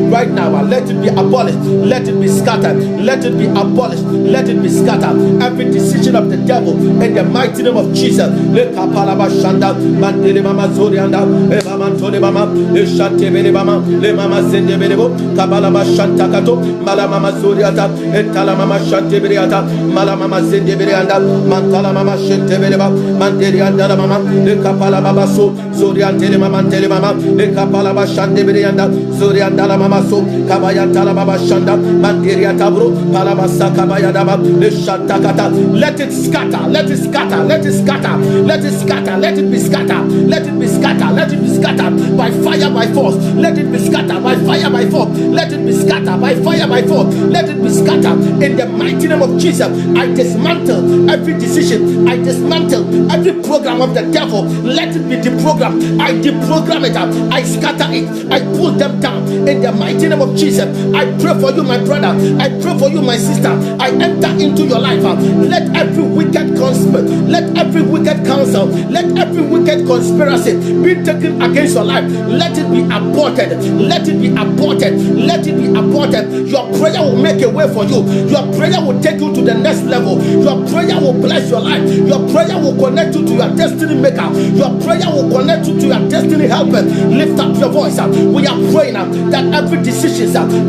Speaker 1: right now, let it be abolished. Let it be scattered. Let it be abolished. Let it be scattered. Every decision of the devil in the mighty name of Jesus. Le kapalaba shanda mandele mama zorianda e mama tole mama le shante bele mama le mama zende belebo kabalaba shanta kato mala mama zoriata e tala mama shante beleata mala mama zende beleanda mantala mama shente beleba mandeli anda mama le kapalaba baso zoriante le mama tele mama le kapalaba shante beleanda zorianda la mama so kabaya tala mama shanda mandeli atabro palaba sakabaya dama le shanta kata. Let it scatter. Let it scatter. Let it scatter. Let it scatter. Let it be scattered. Let it be scattered. Let it be scattered by fire, by force. Let it be scattered by fire, by force. Let it be scattered by fire, by force. Let it be scattered in the mighty name of Jesus. I dismantle every decision. I dismantle every program of the devil. Let it be deprogrammed. I deprogram it up. I scatter it. I pull them down in the mighty name of Jesus. I pray for you, my brother. I pray for you, my sister. I enter into your life. Let every wicked conspiracy, let every wicked counsel, let every wicked conspiracy be taken against your life. Let it be aborted. Let it be aborted. Let it be aborted. Your prayer will make a way for you. Your prayer will take you to the next level. Your prayer will bless your life. Your prayer will connect you to your destiny maker. Your prayer will connect you to your destiny helper. Lift up your voice. We are praying that every decision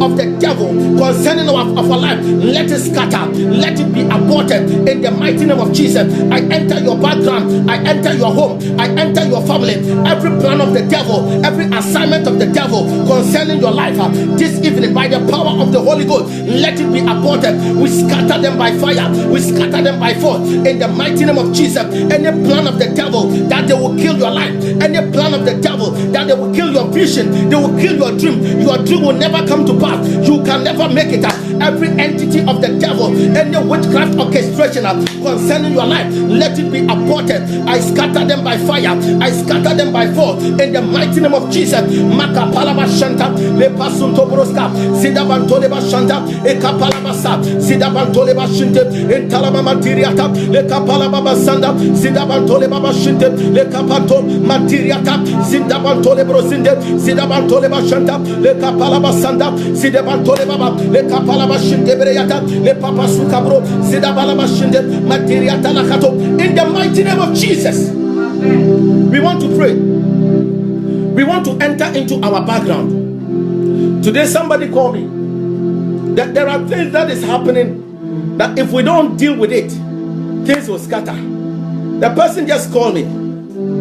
Speaker 1: of the devil concerning our life, let it scatter. Let it be aborted in the mighty name of Jesus. I enter your background. I enter your home. I enter your family. Every plan of the devil, every assignment of the devil concerning your life, this evening by the power of the Holy Ghost, let it be aborted. We scatter them by fire. We scatter them by force in the mighty name of Jesus. Any plan of the devil that they will kill your life, any plan of the devil that they will kill your vision, they will kill your dream. Your dream will never come to pass. You can never make it. Every entity of the devil, any witchcraft orchestration concerning your life, let it be aborted. I scatter them by fire. I scatter them by force in the mighty name of Jesus. Makapalaba shanta le pasunto broska sidabantole bashanta e kapalaba sa sidabantole bashinte en talaba materiata le kapalaba basanda sidabantole babashinte le kapato materiata sidabantole brosinde sidabantole bashanta le kapalaba sanda sidabantole baba le kapalaba shinte bereyata le papa sukabro sidabala bashinte materiata lakato in the mighty name of Jesus. We want to pray. We want to enter into our background. Today somebody called me that there are things that is happening that if we don't deal with it, things will scatter. The person just called me,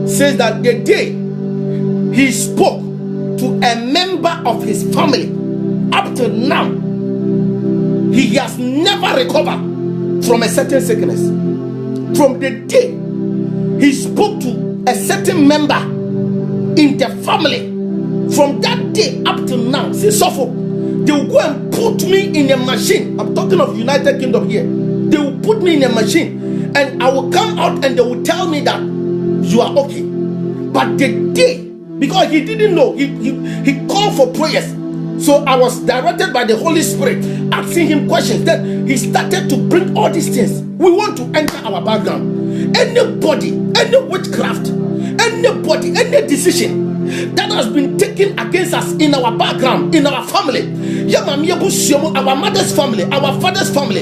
Speaker 1: says that the day he spoke to a member of his family, up to now, he has never recovered from a certain sickness. From the day he spoke to a certain member in the family, from that day up to now, see, Suffolk, they will go and put me in a machine. I'm talking of United Kingdom here. They will put me in a machine and I will come out and they will tell me that you are okay. But the day, because he didn't know, he called for prayers. So I was directed by the Holy Spirit, asking him questions. Then he started to bring all these things. We want to enter our background. Anybody, any witchcraft, anybody, any decision that has been taken against us in our background, in our family, our mother's family, our father's family,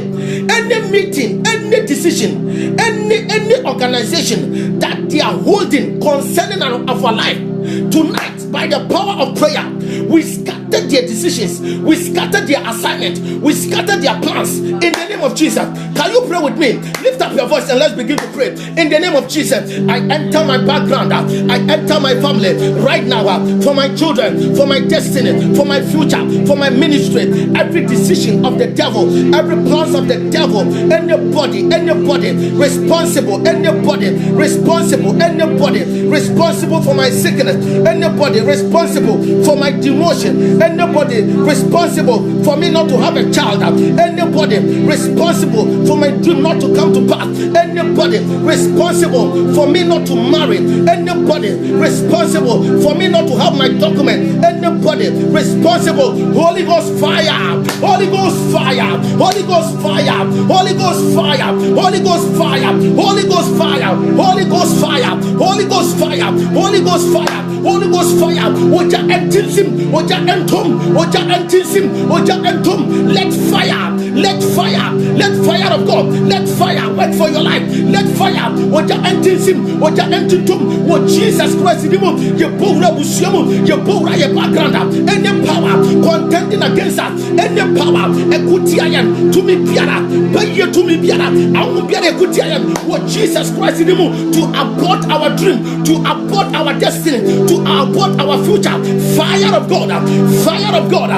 Speaker 1: any meeting, any decision, any organization that they are holding concerning our life, tonight, by the power of prayer, we scatter their decisions, we scatter their assignment, we scatter their plans in the name of Jesus. Can you pray with me? Lift up your voice and let's begin to pray. In the name of Jesus, I enter my background, I enter my family right now, for my children, for my destiny, for my future, for my ministry. Every decision of the devil, every plans of the devil, anybody responsible, anybody responsible for my sickness, anybody responsible for my demotion, anybody responsible for me not to have a child, anybody responsible for my dream not to come to pass, anybody responsible for me not to marry, anybody responsible for me not to have my document, anybody responsible, Holy Ghost fire, Holy Ghost fire, Holy Ghost fire, Holy Ghost fire, Holy Ghost fire, Holy Ghost fire, Holy Ghost fire,
Speaker 2: fire, Holy Ghost fire, Holy Ghost fire, Holy Ghost fire. Oja entinsim, Oja entom, Oja entinsim, Oja entom. Let fire, let fire, let fire of God, let fire work for your life. Let fire, Oja entinsim, Oja entintum. What Jesus Christ in you, your power busiamu, your power, your background, any power contending against us, any power, ekutiayan, to me biara, baye to me biara, I will be ekutiayan. What Jesus Christ in you, to abort our dream, to abort our destiny, to abort our future. Fire of God, fire of God,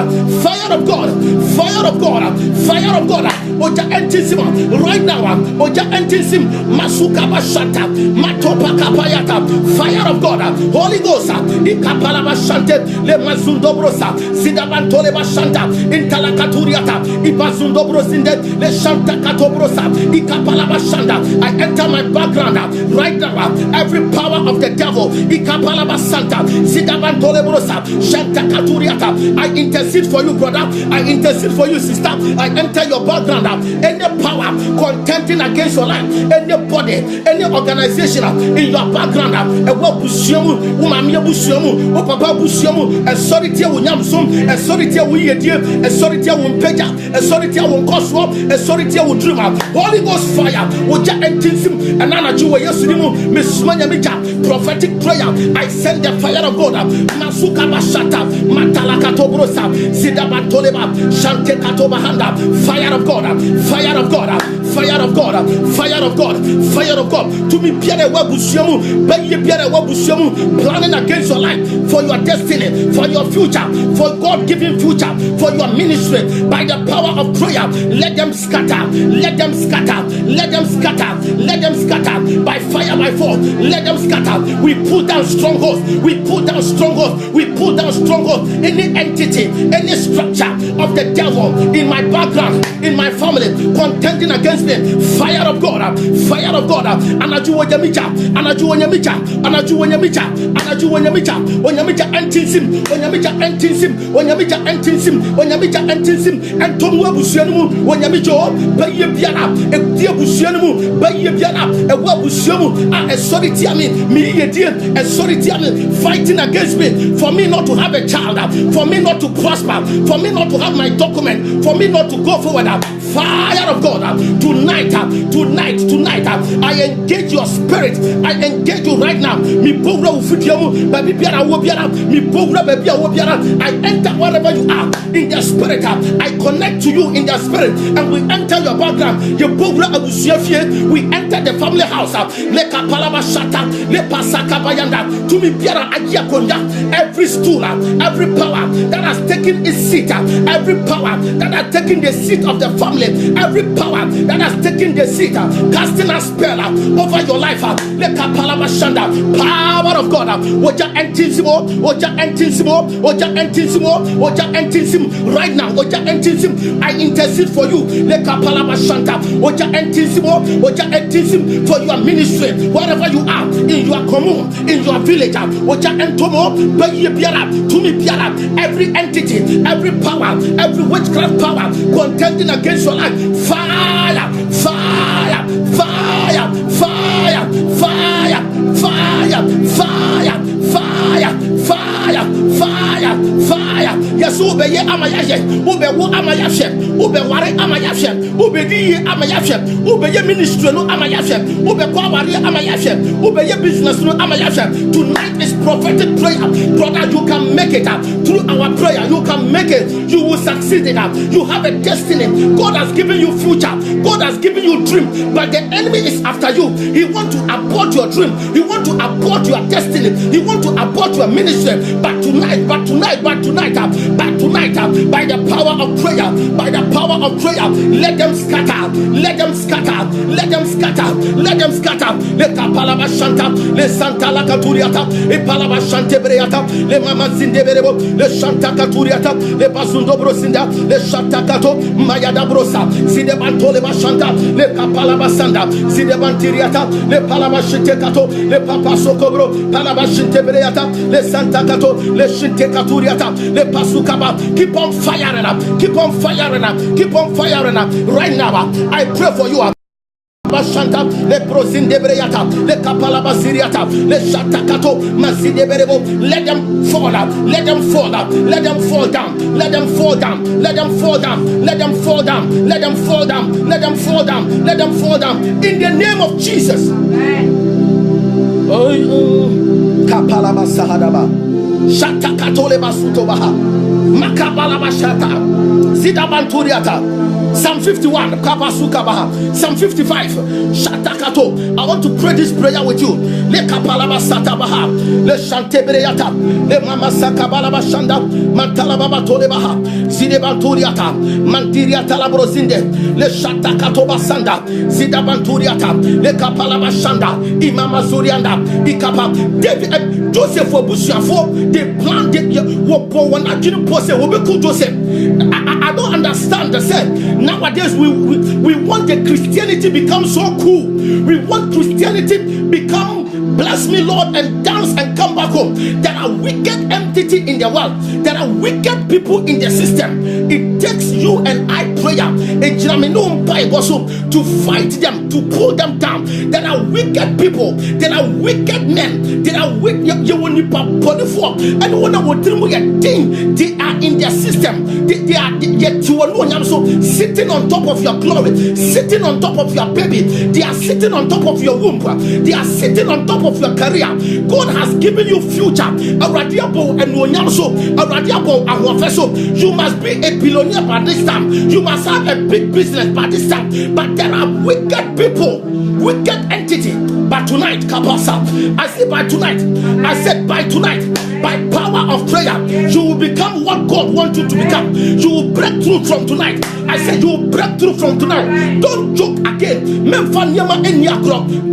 Speaker 2: fire of God, fire of God, fire of God. Oja entinsim right now, Oja entinsim masuka bashanta, matopa kapayata. Fire of God, Holy Ghost, ikapala bashante, le mazundo brosa, sidabantole bashanta, intalakaturiata, ibazundo brosinde, le shanta katobrosa, ikapala bashanda. I enter my background right now. Every power of the devil, ikapala basanta, sidabantole brosa, shanta katuriata. I intercede for you, brother. I intercede for you, sister. I enter your background. Any power contending against your life, anybody, any organization in your background, a what busiamu, umamia busiamu, upapa busiamu, a solitia unyamsum, a solitia uyedia, a solitia umpeja, a solitia unkoswap, a solitia udrima. Holy Ghost fire, uja entinsim, and anaju yesunimu, Miss Manyamita, prophetic prayer. I send the fire of God, Masuka Bashata, Matalakatobrosa, Sidabantoleba, Shante Katobahanda, fire of God, fire of God, fire of God, fire of God, fire of God. To be Pierre Wabusiamu, Baye Pierre Wabusiamu, planning against your life, for your destiny, for your future, for God-given future, for your ministry, by the power of prayer. Let them scatter, let them scatter, let them scatter, let them scatter by fire, by force. Let them scatter. We pull down strongholds, we pull down strongholds, we pull down strongholds. Any entity, any structure of the devil in my background, in my family, contending against me, fire of God, fire of God. Anaju Wanyamicha, Anaju Wanyamicha, Anaju Wanyamicha, Anaju Wanyamicha, Wanyamicha entinsim, Wanyamicha entinsim, Wanyamicha entinsim, Wanyamicha entinsim, and Tomu Busianu, Wanyamicho, Baye Biana, a dear Busianu, Baye Biana, a Wabusiamu, a solitiamin, me a dear, a solitiamin, fighting against me, for me not to have a child, for me not to prosper, for me not to have my document, for me not to go forward. Fire of God, tonight, I engage your spirit, I engage you right now. Mi bogra ufitiamu, baby biara wobiara, mi bogra baby wobiara. I enter wherever you are in the spirit. I connect to you in the spirit, and we enter your background. Your bogra abusiafie, we enter the family house. Le kapalaba shata, le pasaka bayanda. To mi biara agia konya. Every stool, every power that has taken its seat, every power that has taken the seat of the family, every power that has taken the seat, casting a spell over your life. Let kapalaba shanda. Power of God. Oja entisimo, oja entisimo, oja entisimo, oja entisimo. Right now, oja entisimo. I intercede for you. Let kapalaba shanda. Oja entisimo, oja entisimo for your ministry, wherever you are, in your commune, in your village. Oja entomo, baye biara, tumi biara. Every entity, every power, every witchcraft power contending against your life. Fire, fire, fire, fire, fire, fire, fire, fire, fire, fire, fire. Yes, obeye amayashe, ubewo amayashe, ubeware amayashe, ubedi amayashe, ubeye ministry no amayashe, ubekwaware amayashe, ubeye business no amayashe. Tonight is prophetic prayer, brother. You can make it up through our prayer. You can make it. You will succeed in that. You have a destiny. God has given you future. God has given you dream, but the enemy is after you. He wants to abort your dream. He wants to abort your destiny. He wants to abort your ministry. But tonight, by the power of prayer, by the power of prayer, let them scatter. Let them scatter. Let them scatter. Let them scatter. Let the palaba shanta. Le santa la katuriata. Le palaba shante breata. Le mama zinde berebo. Le shanta katuriata. Le bazundo brosinda. Le shanta kato. Mayada brosa. Side bantole bashanta. Le kapalaba sanda. Side bantiriata. Le palaba shinte kato. Le papa sokobro. Palaba shinte breata. Le santa kato. Le shinte katuriata. Le pasukaba. Keep on firing up. Keep on firing up. Keep on firing up. Right now, I pray for you. Let Shanta, Le Prosindebreata, Le Kapalabasiriata, Le Shatakato, Mazideberebo. Let them fall out, let them fall out, let them fall down, let them fall down, let them fall down, let them fall down, let them fall down, let them fall down, let them fall down. In the name of Jesus. Kapalaba Sahadaba. Shata Katoleba Sutobaha. Makabalaba Shata. Zidabanturiata. Psalm 51, Psalm 55, Shatakato. I want to pray this prayer with you. Le Kapalaba Satabaha, Le Shantebreata, Le Mama Sakabalaba Shanda, Mantalababa Tolebaha, Zidebanturiata, Mandiriata Labrosinde, Le Shatakato Basanda, Zidabanturiata, Le Kapalaba Shanda, Imama Zurianda, Ikapa, David, Joseph Obusiafo, they planned it. One actually pose Joseph. I don't understand the sense. Nowadays we want the Christianity become so cool. We want Christianity become bless me Lord and dance and come back home. There are wicked entity in the world. There are wicked people in the system. It takes you and I prayer to fight them, to pull them down. There are wicked people. There are wicked men. There are wicked. And when I would tell you thing, they are in their system. They are so sitting on top of your glory, sitting on top of your baby. They are sitting on top of your womb. They are sitting on top of your career. God has given you future. You must be a billionaire by this time. You must have a big business by this time. But there are wicked people, wicked entity. But tonight, Kabasa, I said by tonight, by power of prayer, you will become what God wants you to become. You will break through from tonight. I said you will break through from tonight. Don't joke again.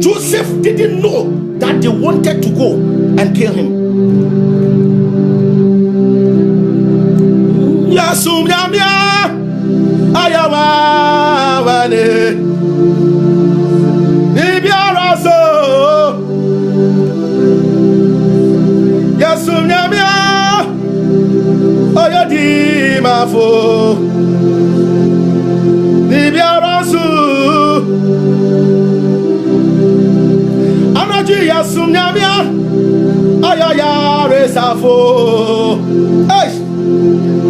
Speaker 2: Joseph didn't know that they wanted to go and kill him. Yasum Yamia Ayawane Nibiaraso Yasum Yamia Oyadi Mafo Nibiarasu Anaji Yasum Yamia Ayaya Resafo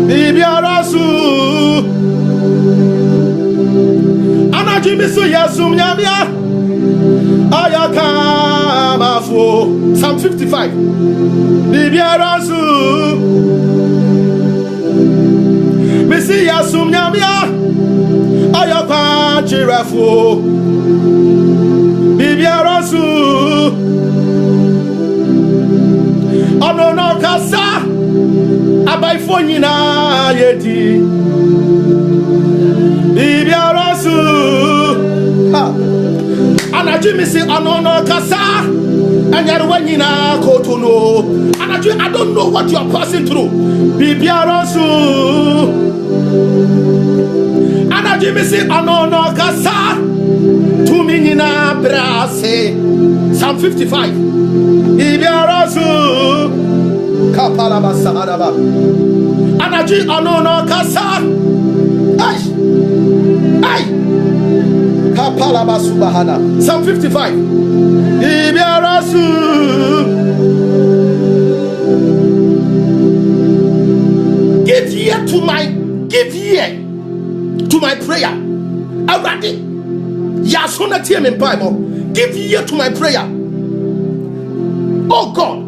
Speaker 2: Bibiarasu Anajimisu Yasum Yamia Ayaka Mafo. Psalm 55. Bibiarasu Misi Yasum Yamia Ayaka Chirafo. Bibiarasu Onono Kasa Abaifonyina yeti Bibiarasu Anajimisi Anono Kasa Anyarwanyina Kotono Anaju, I don't know what you are passing through. Bibiarasu Anajimisi Anono Kasa Tuminina Brase. Psalm 55. Bibiarasu Kapalaba Sahadaba Anaji Anono Kasa Ay Kapalaba Subahana. Psalm 55. Ibiarasu Give ear to my prayer. Already Yasuna TM in Bible. Give ear to my prayer. Oh God,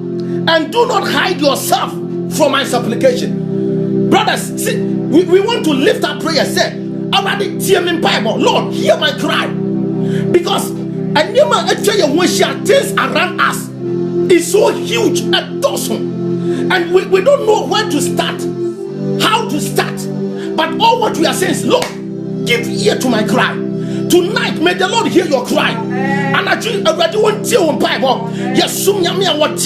Speaker 2: and do not hide yourself from my supplication. Brothers, see, we want to lift our prayer. Say, already TM in Bible. Lord, hear my cry. Because things around us is so huge and awesome. And we don't know where to start, how to start. But all what we are saying is, Lord, give ear to my cry. Tonight, may the Lord hear your cry. And I already want to tell Bible. Yes, soon what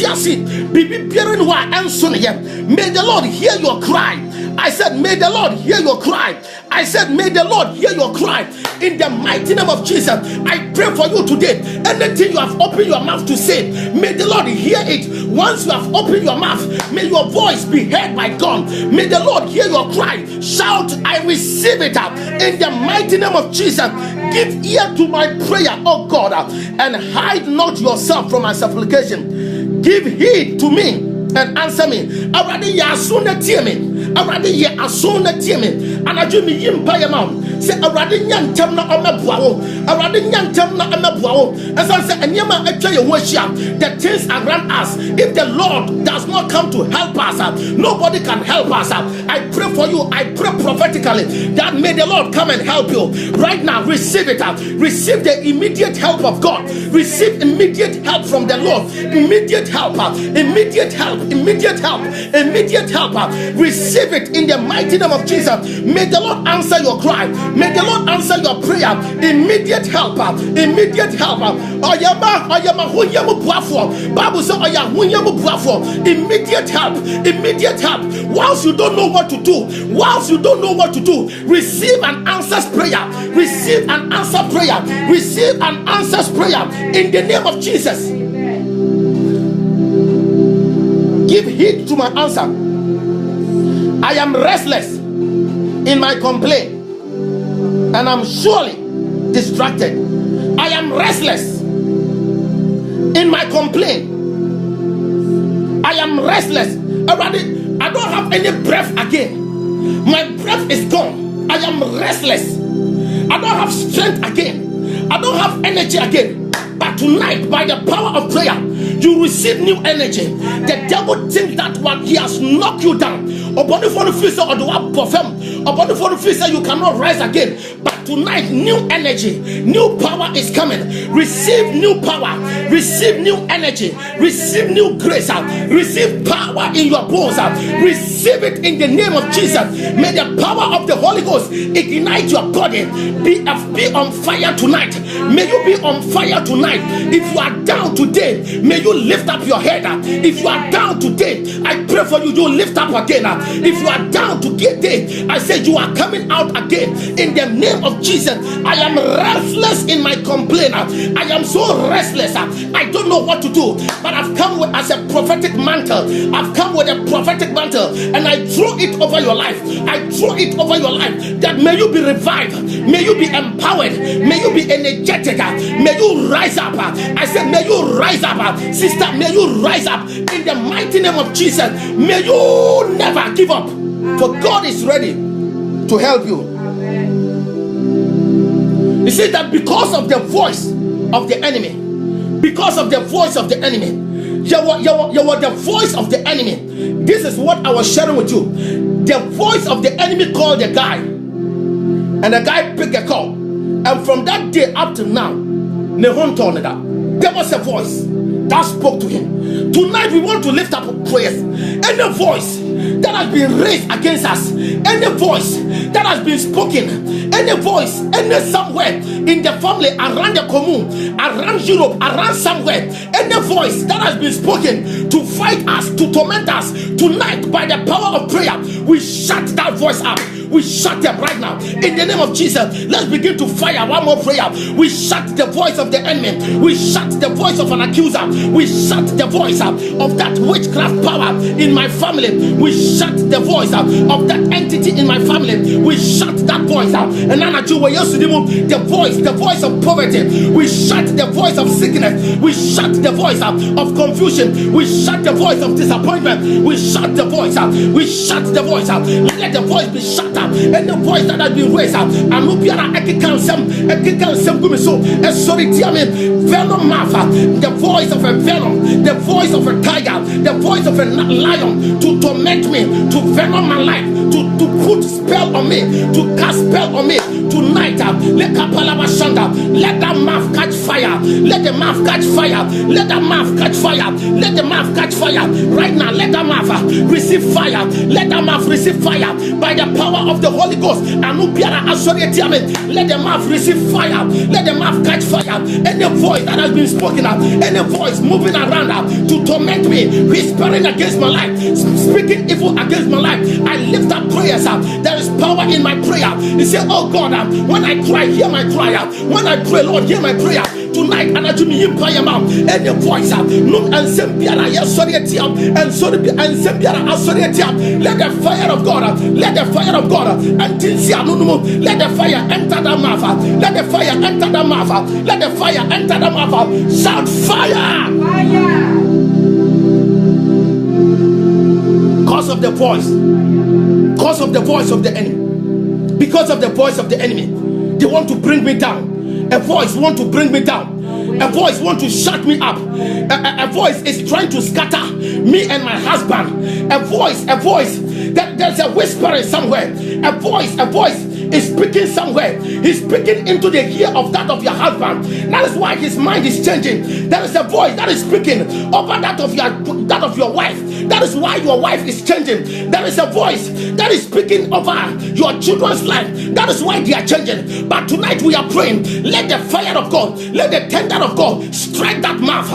Speaker 2: Bibi may the Lord hear your cry. I said, may the Lord hear your cry. I said, may the Lord hear your cry. In the mighty name of Jesus, I pray for you today. Anything you have opened your mouth to say, may the Lord hear it. Once you have opened your mouth, may your voice be heard by God. May the Lord hear your cry. Shout, I receive it up. In the mighty name of Jesus, Give ear to my prayer, O God, and hide not yourself from my supplication. Give heed to me and answer me. Already ya asuna tie me. Already ya asuna tie me. And I do me yimpa ya mam. Say already nyantem na omebuawo. Already nyantem na omebuawo. As I say enyama etwa ye hohia. The things around us, if the Lord does not come to help us, nobody can help us. I pray for you. I pray prophetically that may the Lord come and help you right now. Receive it. Receive the immediate help of God. Receive immediate help from the Lord. Immediate help. Immediate help. Immediate help. Immediate help. Receive it in the mighty name of Jesus. May the Lord answer your cry. May the Lord answer your prayer. Immediate help. Immediate help. Bible says immediate help. Immediate help. Whilst you don't know what to do, receive an answer's prayer. Receive an answer prayer. Receive an answer's prayer in the name of Jesus. Give heed to my answer. I am restless in my complaint, and I'm surely distracted. I am restless in my complaint. I am restless. Already, I don't have any breath again. My breath is gone. I am restless. I don't have strength again. I don't have energy again. But tonight, by the power of prayer, you receive new energy. The devil thinks that what he has knocked you down, upon the phone freezer or the one perform, upon the phone freezer you cannot rise again. But tonight, new energy, new power is coming. Receive new power, receive new energy, receive new grace, receive power in your bones, receive it in the name of Jesus. May the power of the Holy Ghost ignite your body. Be on fire tonight. May you be on fire tonight. If you are down today, may you lift up your head. If you are down today, I pray for you, you lift up again. If you are down today, I say you are coming out again in the name of Jesus. I am restless in my complaint. I am so restless. I don't know what to do, but I've come as a prophetic mantle. I've come with a prophetic mantle, and I throw it over your life. I throw it over your life, that may you be revived, may you be empowered, may you be energetic, may you rise up. I said, may you rise up, sister. May you rise up in the mighty name of Jesus. May you never give up, for God is ready to help you. You see that because of the voice of the enemy, because of the voice of the enemy, you were the voice of the enemy. This is what I was sharing with you. The voice of the enemy called the guy, and the guy picked a call, and from that day up to now, there was a voice that spoke to him. Tonight we want to lift up prayers. Any voice that has been raised against us, any voice that has been spoken, any voice, any somewhere in the family, around the commune, around Europe, around somewhere, any voice that has been spoken to fight us, to torment us, tonight by the power of prayer, we shut that voice up. We shut them right now in the name of Jesus. Let's begin to fire one more prayer. We shut the voice of the enemy. We shut the voice of an accuser. We shut the voice of that witchcraft power in my family. We shut the voice of that entity in my family. We shut that voice out. And now the voice of poverty. We shut the voice of sickness. We shut the voice of confusion. We shut the voice of disappointment. We shut the voice out. We shut the voice out. Let the voice be shut up. And the voice that has been raised up, and Nubiana Ekikansem Gumiso, sorry, venom mouth, the voice of a venom, the voice of a tiger, the voice of a lion to torment me, to venom my life, to put spell on me, to cast spell on me. Tonight, let that mouth catch fire. Let the mouth catch fire. Let that mouth catch fire. Let the mouth catch fire. Right now, let that mouth receive fire. Let that mouth receive fire by the power of the Holy Ghost. Let the mouth receive fire. Let the mouth catch fire. Any voice that has been spoken of, any voice moving around to torment me, whispering against my life, speaking evil against my life, I lift up prayers. There is power in my prayer. You say, oh God, When I cry, hear my cry. When I pray, Lord, hear my prayer. Tonight, and I do me in prayer, any voice, no, and Sembiara, yes, sorry, and Sembiara, sorry, let the fire of God, let the fire of God, and let the fire enter the mouth, let the fire enter the mouth, let the fire enter the mouth, shout fire! Fire! Cause of the voice of the enemy, because of the voice of the enemy, they want to bring me down. A voice want to bring me down. A voice want to shut me up. A voice is trying to scatter me and my husband. A voice. There's a whispering somewhere. A voice is speaking somewhere. He's speaking into the ear of that of your husband. That is why his mind is changing. There is a voice that is speaking over that of your wife. That is why your wife is changing. There is a voice that is speaking over your children's life. That is why they are changing. But tonight we are praying. Let the fire of God, let the tender of God strike that mouth.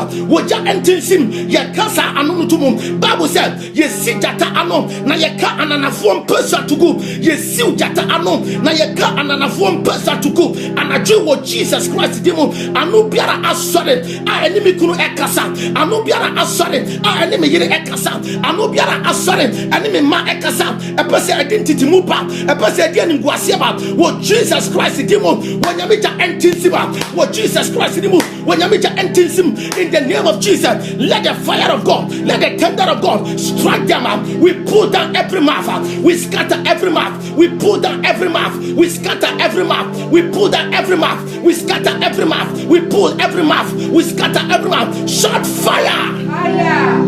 Speaker 2: Bible said, "Ye see jata ano na ye ka ananafuom pesa to go. Ye see jata ano na ye ka ananafuom pesa to go." And I do what Jesus Christ demo. Anu biara asore. A enemy kunu ekasa. Anu biara asore. A enemy yere ekasa. Anu biara asore. Enemy ma ekasa. A person identity mupa. A person identity nguasiaba. What Jesus Christ demo. When you meet your entisiba. What Jesus Christ demo. When you meet your entisim in the name of Jesus, let the fire of God, let the tender of God strike them up. We pull down every mouth. We scatter every mouth. We pull down every mouth. We scatter every mouth. We pull down every mouth. We scatter every mouth. We pull every mouth. We scatter every mouth. Shout fire! Fire!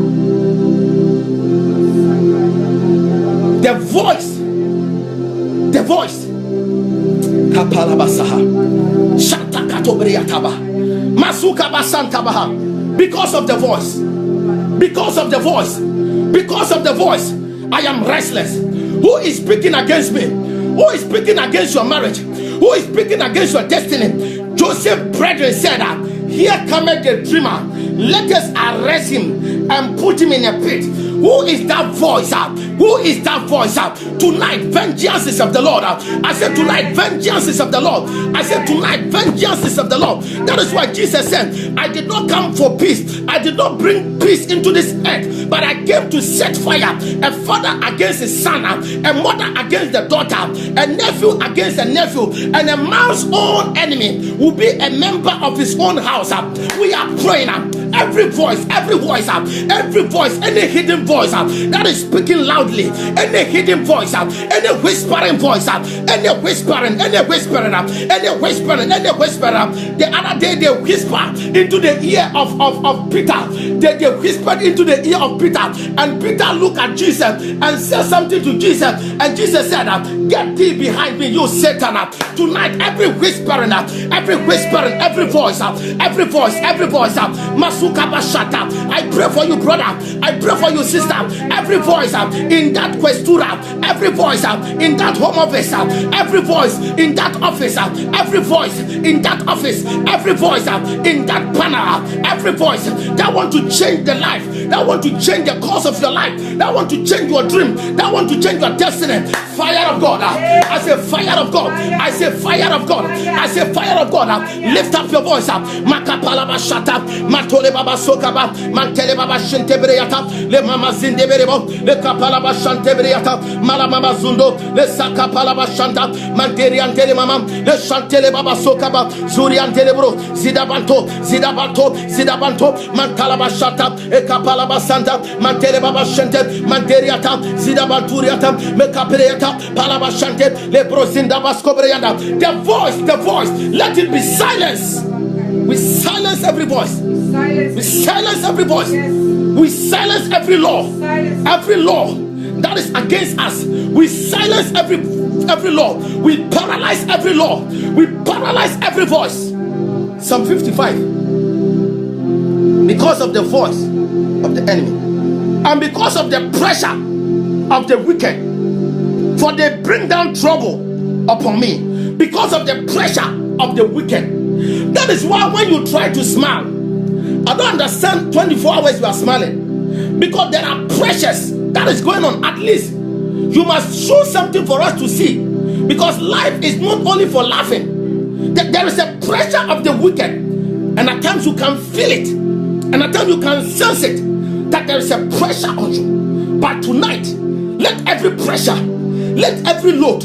Speaker 2: The voice. Kapalabasaha. Shatakatobriataba. Masuka basantabaha. Because of the voice. Because of the voice, I am restless. Who is speaking against me? Who is speaking against your marriage? Who is speaking against your destiny? Joseph brethren said that, "Here cometh the dreamer. Let us arrest him and put him in a pit." Who is that voice? Who is that voice? Tonight, vengeance is of the Lord. I said tonight, vengeance is of the Lord. I said tonight, vengeance is of the Lord. That is why Jesus said, "I did not come for peace. I did not bring peace into this earth, but I came to set fire." A father against his son, a mother against the daughter, a nephew against a nephew, and a man's own enemy will be a member of his own house. We are praying. Every voice, any hidden voice that is speaking loudly, any hidden voice, any whispering voice, any whispering. The other day they whispered into the ear of Peter. They whispered into the ear of Peter, and Peter looked at Jesus and said something to Jesus, and Jesus said, "Get thee behind me, you Satan." Tonight, every whispering, every voice, Masuka Bashata. I pray for you, brother. I pray for you, sister. Every voice in that questura, every voice in that home office, every voice in that office, every voice in that office, every voice in that panel, every voice that want to change the life, that want to change the course of your life, that want to change your dream, that want to change your destiny. Fire of God. I say fire of God. I say fire of God. I say fire of God. Lift up your voice. Makapala Bashata, Matole Baba Sokaba, Mantele Baba Shentebreata, Le Mama Zindeberebo, Le Kapala Bashantebreata, Malamama Zundo, Le Sakapala Bashanta, Manterian Telemama, Le Shantele Baba Sokaba, Zurian Telebro, Zidabanto, Mantala Bashata, E Kapala Basanta, Mantele Baba Shente, Manteriata, Zidabanturiata, Mekapreata, Palabashante, Le Brosinda Bascobreanda. The voice, let it be silenced. We silence every voice. We silence every voice. We silence every law. Every law that is against us. We silence every law. We paralyze every law. We paralyze every voice. Psalm 55. Because of the voice of the enemy, and because of the pressure of the wicked, for they bring down trouble upon me. Because of the pressure of the wicked. That is why when you try to smile, I don't understand 24 hours you are smiling, because there are pressures that is going on. At least you must show something for us to see. Because life is not only for laughing. There is a pressure of the wicked, and at times you can feel it, and at times you can sense it, that there is a pressure on you. But tonight, let every pressure, let every load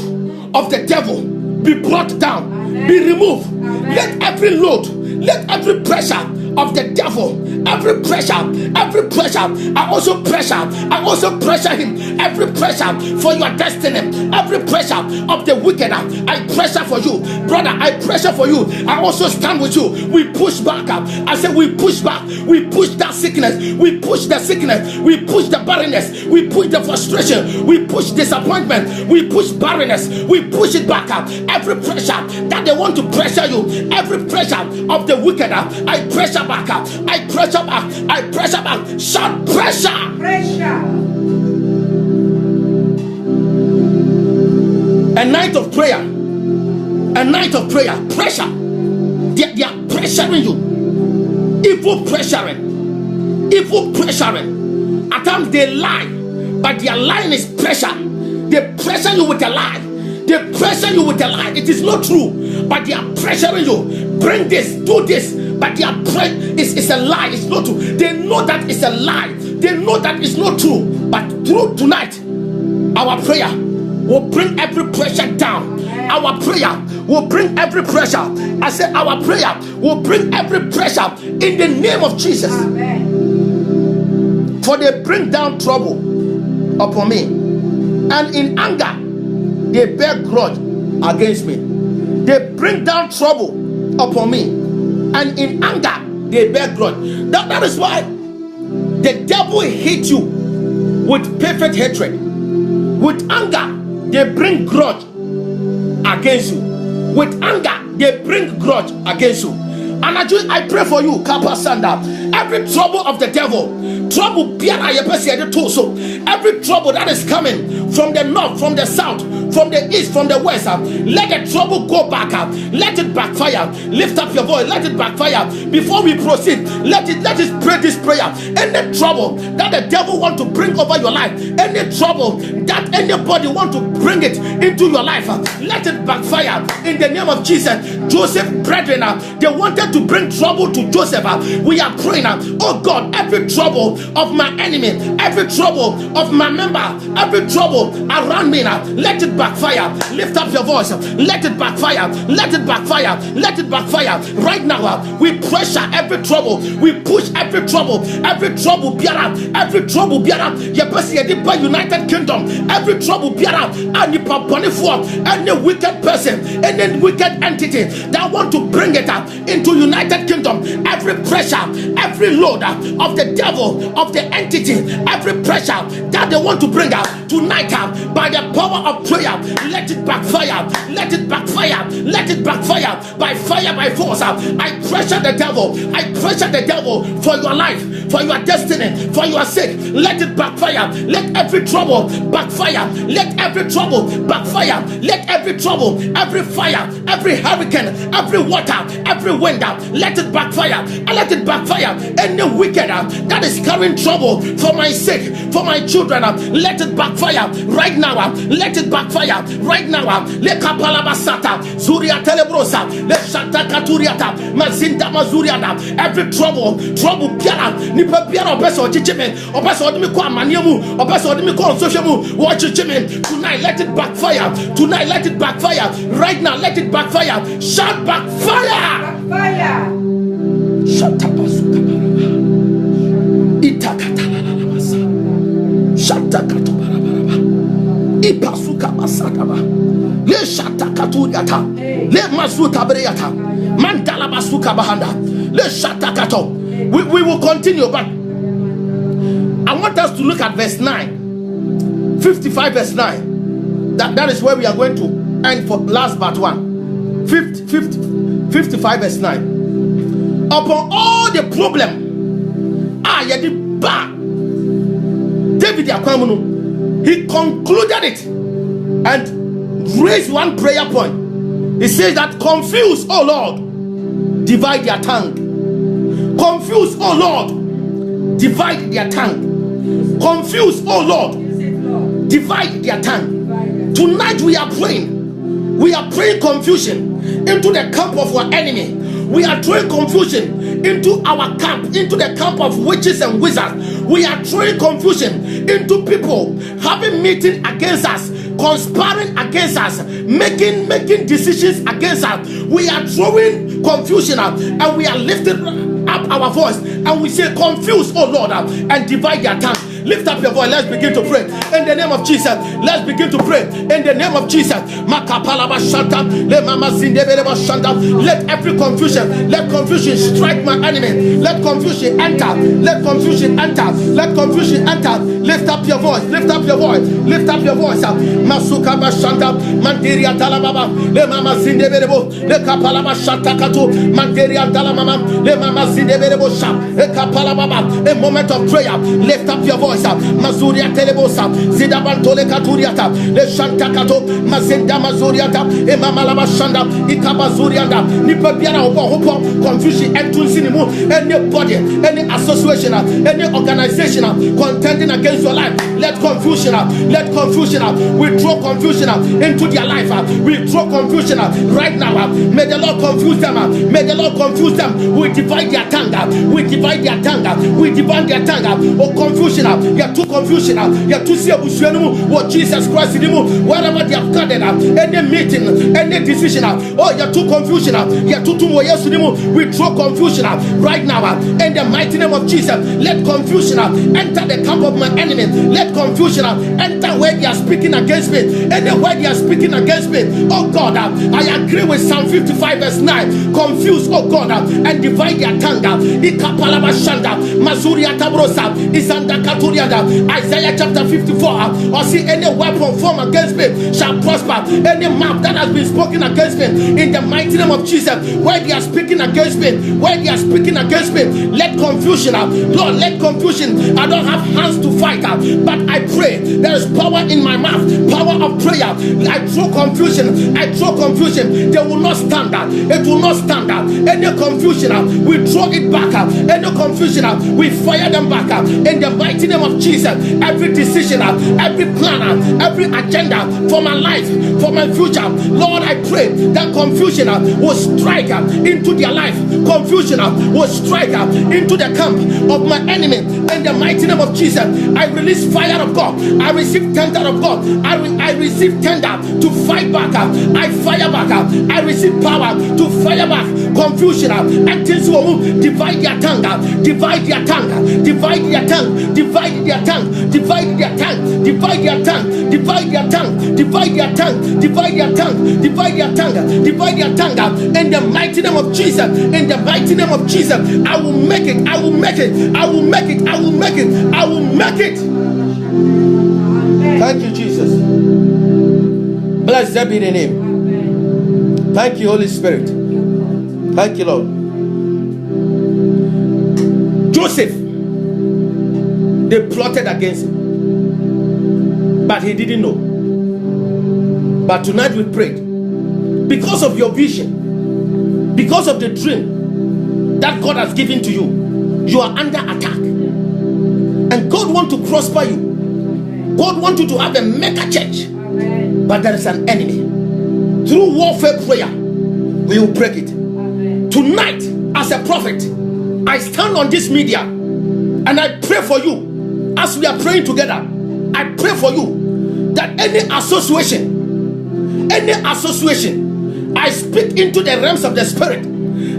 Speaker 2: of the devil be brought down. Amen. Be removed. Amen. Let every load, let every pressure of the devil, every pressure, I also pressure him. Every pressure for your destiny, every pressure of the wicked, I pressure for you, brother. I pressure for you. I also stand with you. We push back. I said we push back. We push that sickness. We push the sickness. We push the barrenness. We push the frustration. We push disappointment. We push barrenness. We push it back up. Every pressure that they want to pressure you, every pressure of the wicked, I pressure back up. I pressure back. I pressure back. Shout pressure.
Speaker 3: Pressure.
Speaker 2: A night of prayer. A night of prayer. Pressure. They are pressuring you. Evil pressuring. Evil pressuring. At times they lie, but their lying is pressure. They pressure you with a lie. They pressure you with a lie. It is not true, but they are pressuring you. Bring this, do this, but their it's a lie. It's not true. They know that it's a lie. They know that it's not true. But through tonight, our prayer will bring every pressure down. Our prayer will bring every pressure. I said our prayer will bring every pressure in the name of Jesus. Amen. For they bring down trouble upon me, and in anger they bear grudge against me. They bring down trouble upon me, and in anger they bear grudge. That is why the devil hates you with perfect hatred. With anger they bring grudge against you. With anger they bring grudge against you. And I pray for you, Kapasanda. Every trouble of the devil, trouble, every trouble that is coming from the north, from the south, from the east, from the west, let the trouble go back up. Let it backfire. Lift up your voice. Let it backfire. Before we proceed, let us pray this prayer. Any trouble that the devil want to bring over your life, any trouble that anybody want to bring it into your life, let it backfire in the name of Jesus. Joseph brethren, they wanted to bring trouble to Joseph. We are praying, oh God, every trouble of my enemy, every trouble of my member, every trouble around me, let it backfire. Lift up your voice. Let it backfire. Let it backfire. Let it backfire. Right now, we pressure every trouble. We push every trouble. Every trouble, biara. Every trouble, biara. United Kingdom. Every trouble, biara. Any wicked person, any wicked entity that want to bring it up into United Kingdom. Every pressure, every load of the devil, of the entity, every pressure that they want to bring up tonight by the power of prayer, let it backfire. Let it backfire. Let it backfire by fire, by force. I pressure the devil. I pressure the devil for your life, for your destiny, for your sake. Let it backfire. Let every trouble backfire. Let every trouble backfire. Let every trouble, every fire, every hurricane, every water, every wind, let it backfire. And let it backfire. Any wicked that is carrying trouble for my sake, for my children, let it backfire right now. Let it backfire right now. Le kapalabasata zuria telebrosa le shata katuriata mazinda mazuriana. Every trouble biara nipa biara obeso chichime obeso odimi ko amaniemu obeso odimi ko onsofemu watch chichime. Tonight let it backfire. Tonight let it backfire. Right now let it backfire. Shout backfire.
Speaker 3: Fire.
Speaker 2: Shut up, Itakatalamasa. Shatakatubaraba. Ipasuka masataba. Le shatakaturiata. Le masutabriata. Mandala basuka bahanda. Le shatakato. We will continue, but I want us to look at verse 9. 55 verse 9. That is where we are going to end for last part 1. 55 verse 9. Upon all the problem, David he concluded it and raised one prayer point. He says that confuse, oh Lord, divide their tongue. Confuse, oh Lord, divide their tongue. Confuse, oh Lord, divide their tongue. Tonight we are praying. We are praying confusion into the camp of our enemy. We are throwing confusion into our camp, into the camp of witches and wizards. We are throwing confusion into people having meeting against us, conspiring against us, making decisions against us. We are throwing confusion out, and we are lifting up our voice, and we say, confuse, oh Lord, and divide their tongue. Lift up your voice. Let's begin to pray in the name of Jesus. Let's begin to pray in the name of Jesus. Let every confusion, let confusion strike my enemy. Let confusion enter. Let confusion enter. Let confusion enter. Lift up your voice. Lift up your voice. Lift up your voice. Masuka bashanta manteria talababa le mama sindeberebo le kapalaba shanta katu manteria talamama le mama sindeberebo shap le kapalaba. A moment of prayer. Lift up your voice. Mazuria telebosa zidabantole katuriata le shanta kato mazenda mazuriata e mama laba shanda ikabazurianda ni papiara hopo confusion entunsinimu. Anybody, any association, any organization contending against your life, let confusion we throw confusion into their life. We throw confusion right now. May the Lord confuse them. May the Lord confuse them. We divide their tongue. We divide their tongue. We divide their tongue. Oh, confusion. You are too confusion. You are too serious. What Jesus Christ in you. Wherever they have gathered, any meeting, any decision. Oh, you are too confusion. You are too yes. We throw confusion right now in the mighty name of Jesus. Let confusion enter the camp of my enemy. Let confusion enter where they are speaking against me. Anywhere they are speaking against me. Oh God, I agree with Psalm 55 verse 9. Confuse, oh God, and divide their tongue. Isaiah chapter 54. Or see any weapon formed against me shall prosper. Any mouth that has been spoken against me in the mighty name of Jesus. Where they are speaking against me, where they are speaking against me, let confusion, Lord, let confusion. I don't have hands to fight, but I pray there is power in my mouth, power of prayer. I throw confusion, they will not stand. It will not stand. Any confusion, we throw it back. Any confusion, we fire them back in the mighty name of Jesus. Every decision, every plan, every agenda for my life, for my future, Lord, I pray that confusion will strike into their life. Confusion will strike into the camp of my enemy in the mighty name of Jesus. I release fire of God. I receive tender of God. I receive tender to fight back. I fire back. I receive power to fire back confusion and things will divide their tongue. Divide their tongue. Divide their tongue. Divide their tongue. Divide their tongue. Divide their tongue. Divide their tongue. Divide their tongue. Divide their tongue. Divide their tongue. Divide their tongue. In the mighty name of Jesus. In the mighty name of Jesus. I will make it. I will make it. I will make it. I will make it. I will make it. Thank you, Jesus. Blessed be the name. Thank you, Holy Spirit. Thank you, Lord. Joseph, they plotted against him, but he didn't know. But tonight we prayed, because of your vision, because of the dream that God has given to you, you are under attack, and God wants to prosper you. God wants you to have a mega church, but there is an enemy. Through warfare prayer, we will break it. Tonight, as a prophet, I stand on this media and I pray for you. As we are praying together, I pray for you that any association, I speak into the realms of the spirit,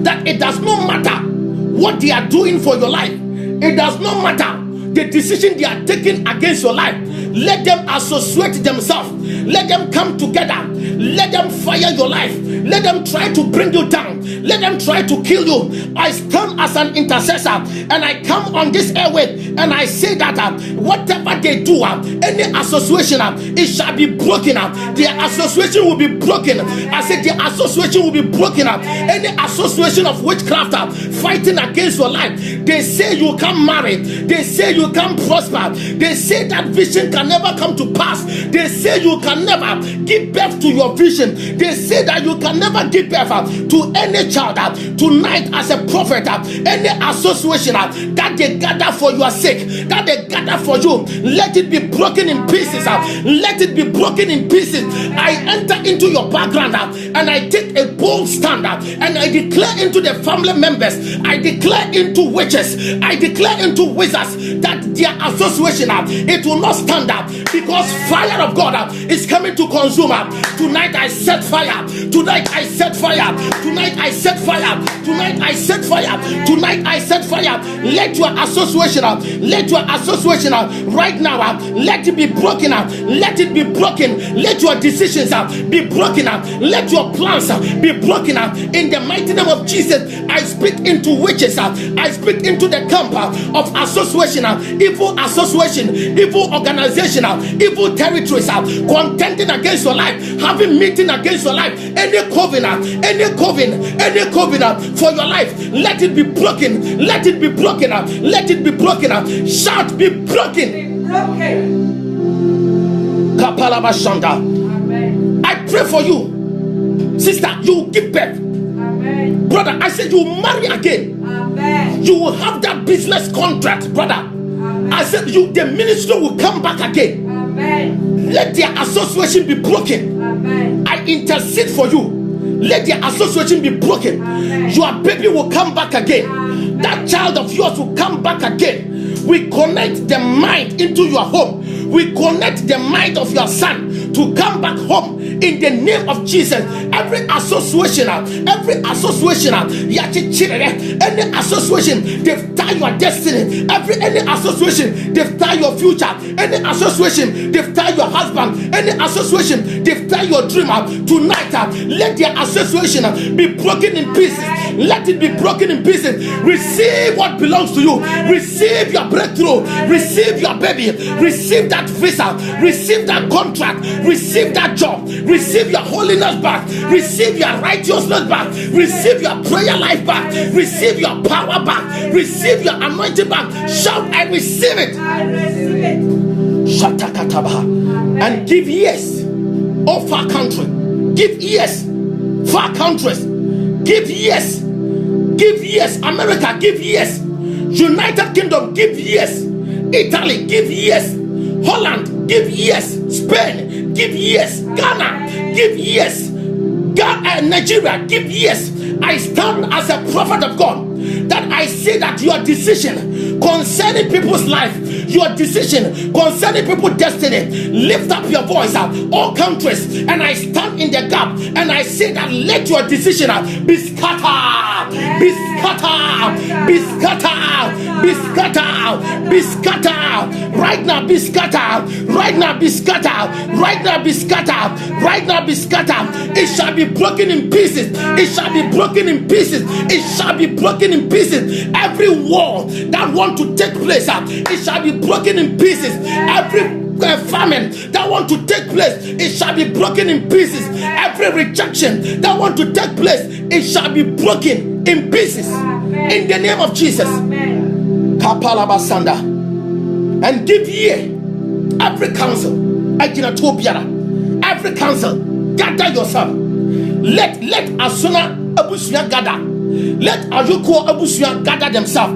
Speaker 2: that it does not matter what they are doing for your life. It does not matter the decision they are taking against your life. Let them associate themselves. Let them come together. Let them fire your life. Let them try to bring you down. Let them try to kill you. I stand as an intercessor and I come on this airway and I say that whatever they do, any association, it shall be broken up. Their association will be broken. I said the association will be broken up. Any association of witchcraft fighting against your life, they say you can't marry. They say you can't prosper. They say that vision can never come to pass. They say you can never give birth to your vision. They say that you can never give birth to any child. Tonight, as a prophet, any association that they gather for your sake, that they gather fire for you. Let it be broken in pieces. Let it be broken in pieces. I enter into your background and I take a bold stand and I declare into the family members, I declare into witches, I declare into wizards that their association it will not stand up, because fire of God is coming to consume. Tonight I set fire. Tonight I set fire. Tonight I set fire. Tonight I set fire. Tonight I set fire. Let your association right now, let it be broken up. Let it be broken. Let your decisions be broken up. Let your plans be broken up. In the mighty name of Jesus, I speak into witches. I speak into the camp of association, evil association, evil organization, evil territories, contending against your life, having meeting against your life. Any covenant for your life, let it be broken. Let it be broken up. Let it be broken up. Shout, be broken. Kapalabashanda. I pray for you, sister. You will give birth. Amen. Brother, I said you will marry again. Amen. You will have that business contract, brother. Amen. I said the ministry will come back again. Amen. Let their association be broken. Amen. I intercede for you. Let their association be broken. Amen. Your baby will come back again. Amen. That child of yours will come back again. We connect the mind into your home. We connect the mind of your son to come back home in the name of Jesus. Every association, any association, they've tied your destiny. Any association, they've tied your future. Any association, they've tied your husband. Any association, they've tied your dream. Tonight, let their association be broken in pieces. Let it be broken in pieces. Receive what belongs to you. Receive your breakthrough. Receive your baby. Receive that visa. Receive that contract. Receive that job. Receive your holiness back. Receive your righteousness back. Receive your prayer life back. Receive your power back. Receive your anointing back. Shout, I receive it. I receive it. Shatakatabaha. And give yes, oh far country. Give yes, far countries. Give yes. Give yes. America, give yes. United Kingdom, give yes. Italy, give yes. Holland, give yes. Spain, give yes. Ghana, give yes. Nigeria, give yes. I stand as a prophet of God that I say that your decision concerning people's life, your decision concerning people's destiny, lift up your voice all countries, and I stand in the gap and I say that let your decision be scattered, be scattered, be scattered, be scattered, be scattered right now, be scattered right now, be scattered right now, be scattered right now, be scattered. It shall be broken in pieces. It shall be broken in pieces. It shall be broken in pieces. Every war that want to take place, it shall be broken in pieces. Every famine that want to take place, it shall be broken in pieces. Every rejection that want to take place, it shall be broken in pieces. In the name of Jesus. Kapalabasanda. And give ye every counsel. Every counsel, gather yourself. Let Asuna Abusuya gather. Let Ayuko Abusuya gather themselves.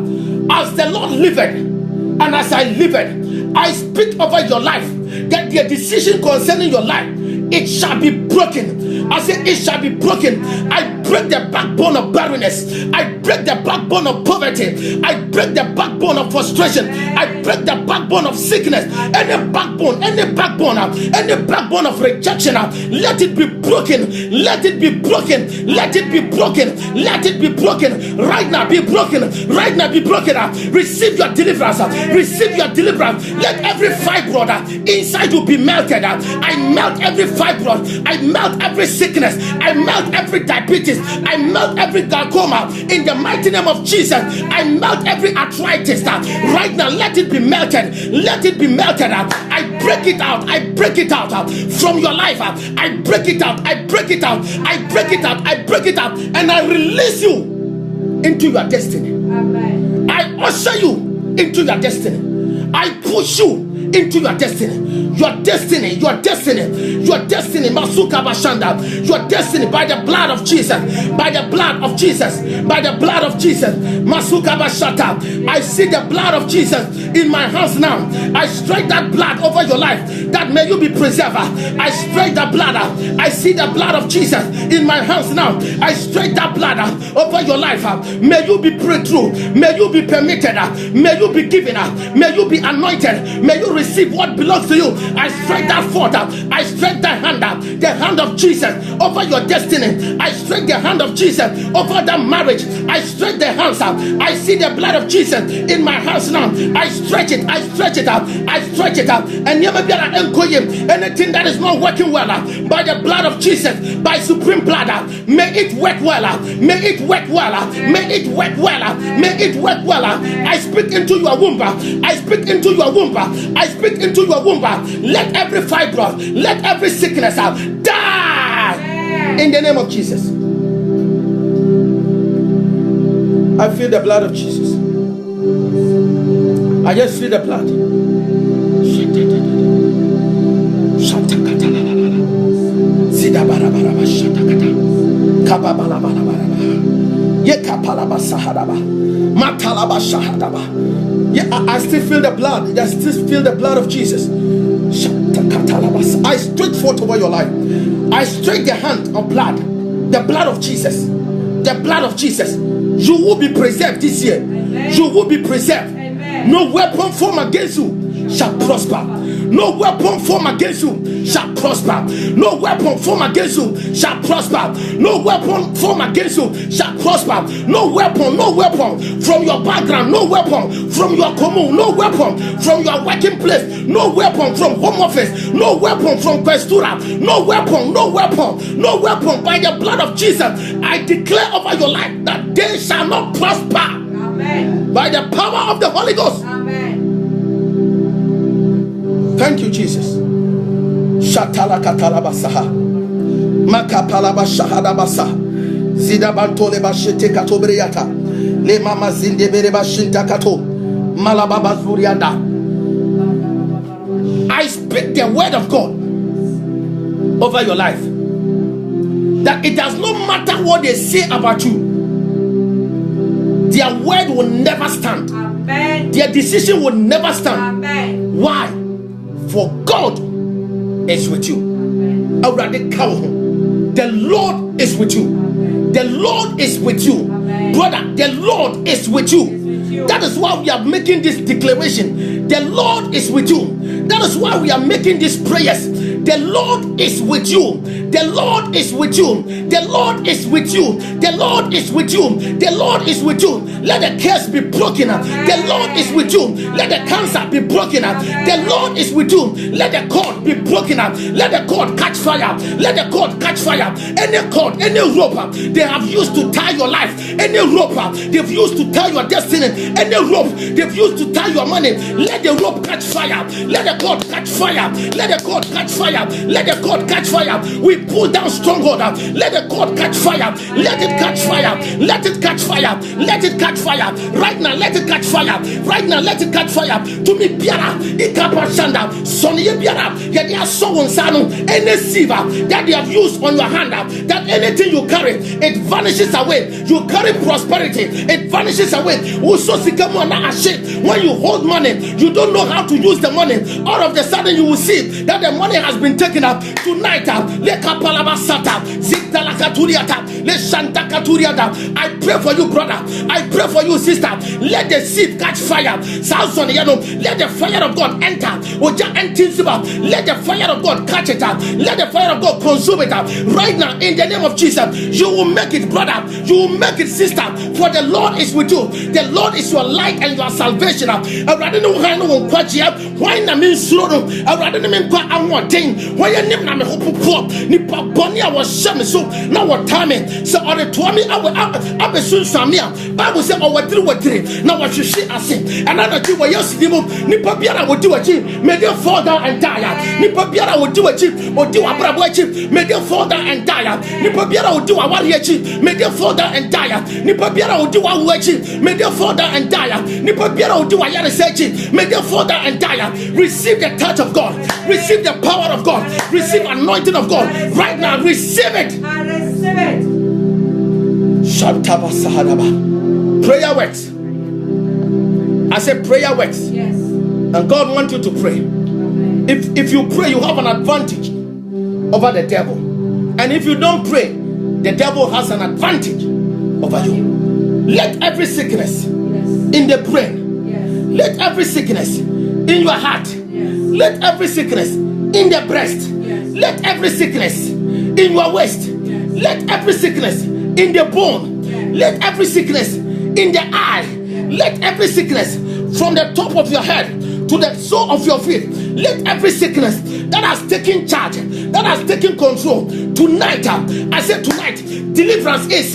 Speaker 2: As the Lord liveth, and as I liveth, I speak over your life that the decision concerning your life, it shall be broken. I say it shall be broken. I break the backbone of barrenness. I break the backbone of poverty. I break the backbone of frustration. I break the backbone of sickness. Any backbone of rejection, let it be broken. Let it be broken. Let it be broken. Let it be broken. Right now, be broken. Right now, be broken. Receive your deliverance. Receive your deliverance. Let every fibroid inside you be melted. I melt every fibroid. I melt every sickness. I melt every diabetes. I melt every glaucoma in the mighty name of Jesus. I melt every arthritis. Right now, let it be melted. Let it be melted. I break it out. I break it out from your life. I break it out. I break it out. I break it out. I break it out. And I release you into your destiny. Amen. I usher you into your destiny. I push you into your destiny. Your destiny, your destiny, your destiny, Masuka Bashanda, your destiny by the blood of Jesus, by the blood of Jesus, by the blood of Jesus, Masuka Bashata. I see the blood of Jesus in my hands now. I strike that blood over your life, that may you be preserved. I strike the blood. I see the blood of Jesus in my hands now. I strike that blood over your life. May you be breakthrough. May you be permitted. May you be given. May you be anointed. May you receive what belongs to you. I strike that forth. I strike the hand of Jesus over your destiny. I strike the hand of Jesus over that marriage. I strike the hands. I see the blood of Jesus in my hands now. I stretch it. I stretch it up. I stretch it up. And anything that is not working well, by the blood of Jesus, by supreme blood, may it work well. May it work well. May it work well. May it work well. I speak into your womb. I speak into your womb. I speak into your womb. Let every fibroid, let every sickness die in the name of Jesus. I feel the blood of Jesus. I just feel the blood. Yeah, I still feel the blood. I still feel the blood of Jesus. I stretch forth over your life. I stretch the hand of blood, the blood of Jesus, the blood of Jesus. You will be preserved this year. Amen. You will be preserved. Amen. No weapon formed against you shall prosper. No weapon formed against you shall prosper. No weapon formed against you shall prosper. No weapon formed against you shall prosper. No weapon from your background, no weapon from your commune, no weapon from your working place, no weapon from home office, no weapon from Questura, no weapon by the blood of Jesus. I declare over your life that they shall not prosper. Amen. By the power of the Holy Ghost. Amen. Thank you, Jesus. Shatala katalabasaha. Makapalaba shahadabasa. Zidabantole bashete katobriyata. Le mama zindebere bashinta kato. Malababa zurianda. I speak the word of God over your life. That it does not matter what they say about you. Their word will never stand. Amen. Their decision will never stand. Amen. Why? For God is with you. Amen. The Lord is with you. Amen. The Lord is with you. Amen. Brother, the Lord is with you. That is why we are making this declaration. The Lord is with you. That is why we are making these prayers. The Lord is with you. The Lord is with you. The Lord is with you. The Lord is with you. The Lord is with you. Let the curse be broken up. The Lord is with you. Let the cancer be broken up. The Lord is with you. Let the cord be broken up. Let the cord catch fire. Let the cord catch fire. Any cord, any rope they have used to tie your life, any rope they've used to tie your destiny, any rope they've used to tie your money, let the rope catch fire. Let the cord catch fire. Let the cord catch fire. Let the cord catch fire. We pull down stronghold. Let the cord catch fire. Let it catch fire. Let it catch fire. Let it catch fire. Right now, let it catch fire. Right now, let it catch fire. To me, Biara, Ikapa Shanda, Sonia Biara, Yadia Sowon Sano, any silver that they have used on your hand, that anything you carry, it vanishes away. You carry prosperity, it vanishes away. When you hold money, you don't know how to use the money. All of a sudden, you will see that the money has been taken up tonight. I pray for you, brother. I pray for you, sister. Let the seed catch fire. Let the fire of God enter. Let the fire of God catch it up. Let the fire of God consume it up. Right now, in the name of Jesus, you will make it, brother. You will make it, sister. For the Lord is with you. The Lord is your light and your salvation. in when your name na me hope poor nipa boni a was shame so na what time so on the to me abe sun samia Bible say o watiri na what hwehwe ase another thing where yes dimo nipa biara wodi wachi may they fall down and die nipa biara wodi wachi odi wabrabo achi may they fall down and die nipa biara wodi wawari achi may they fall down and die nipa biara wodi wawu achi may they fall down and die nipa biara wodi wayare sechi may they fall down and die. Receive the touch of God, receive the power of God, receive anointing of God right now. Receive it.
Speaker 3: I receive it.
Speaker 2: Shantaba Sahadaba. Prayer works. I said prayer works.
Speaker 3: Yes.
Speaker 2: And God wants you to pray. If you pray, you have an advantage over the devil. And if you don't pray, the devil has an advantage over you. Let every sickness in the brain, let every sickness in your heart, let every sickness in the breast, let every sickness in your waist, let every sickness in the bone, let every sickness in the eye, let every sickness from the top of your head to the sole of your feet, let every sickness that has taken charge, that has taken control tonight, I said tonight, deliverance is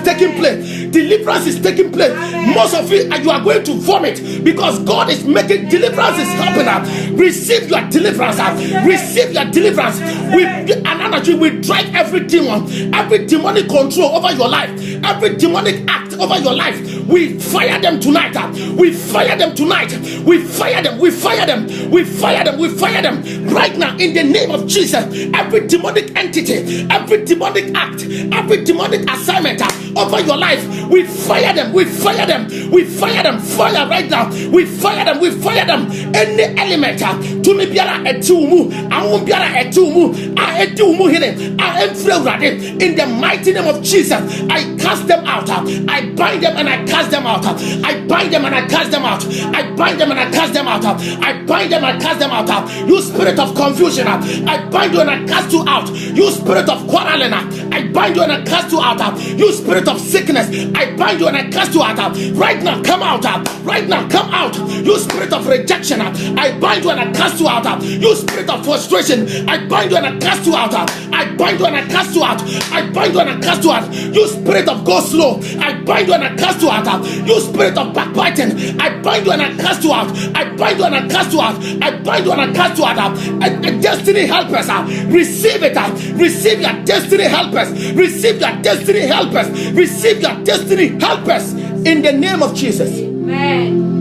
Speaker 2: taking place. Deliverance is taking place. Most of you are going to vomit because God is making deliverance is happening. Receive your deliverance. Receive your deliverance. We drive every demon, every demonic control over your life, every demonic act over your life. We fire them tonight. We fire them tonight. We fire them. We fire them. We fire them. We fire them right now in the name of Jesus. Every demonic entity, every demonic act, every demonic assignment over your life, we fire them. We fire them. We fire them. Fire right now. We fire them. We fire them. Any element to me biara etumu, awon biara etumu, a etumu hidden, I am free in the mighty name of Jesus. I cast them out. I bind them and I cast them out. I bind them and I cast them out. I bind them and I cast them out. I bind them and I cast them out. You spirit of confusion, I bind you and I cast you out. You spirit of quarreling, I bind you and I cast you out. You spirit of sickness, I bind you and I cast you out. Right now, come out. Right now, come out. You spirit of rejection, I bind you and I cast you out. You spirit of frustration, I bind you and I cast you out. I bind you and I cast you out. I bind you and I cast you out. You spirit of go slow, I bind you and I cast you out. You spirit of backbiting, I bind you and I cast you out. I bind you and I cast you out. I bind you and I cast you out. Destiny helpers, receive it. Receive your destiny helpers. Receive your destiny helpers. Receive your destiny helpers in the name of Jesus.
Speaker 3: Amen.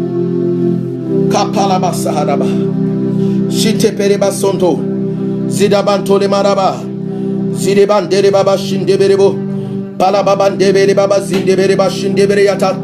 Speaker 2: Kapalaba Sahadaba Shite Pereba Sonto Zidabantole Maraba Zidebandere Baba Shindeberebo Palababan Debere Baba Zindebereba Shindebereyata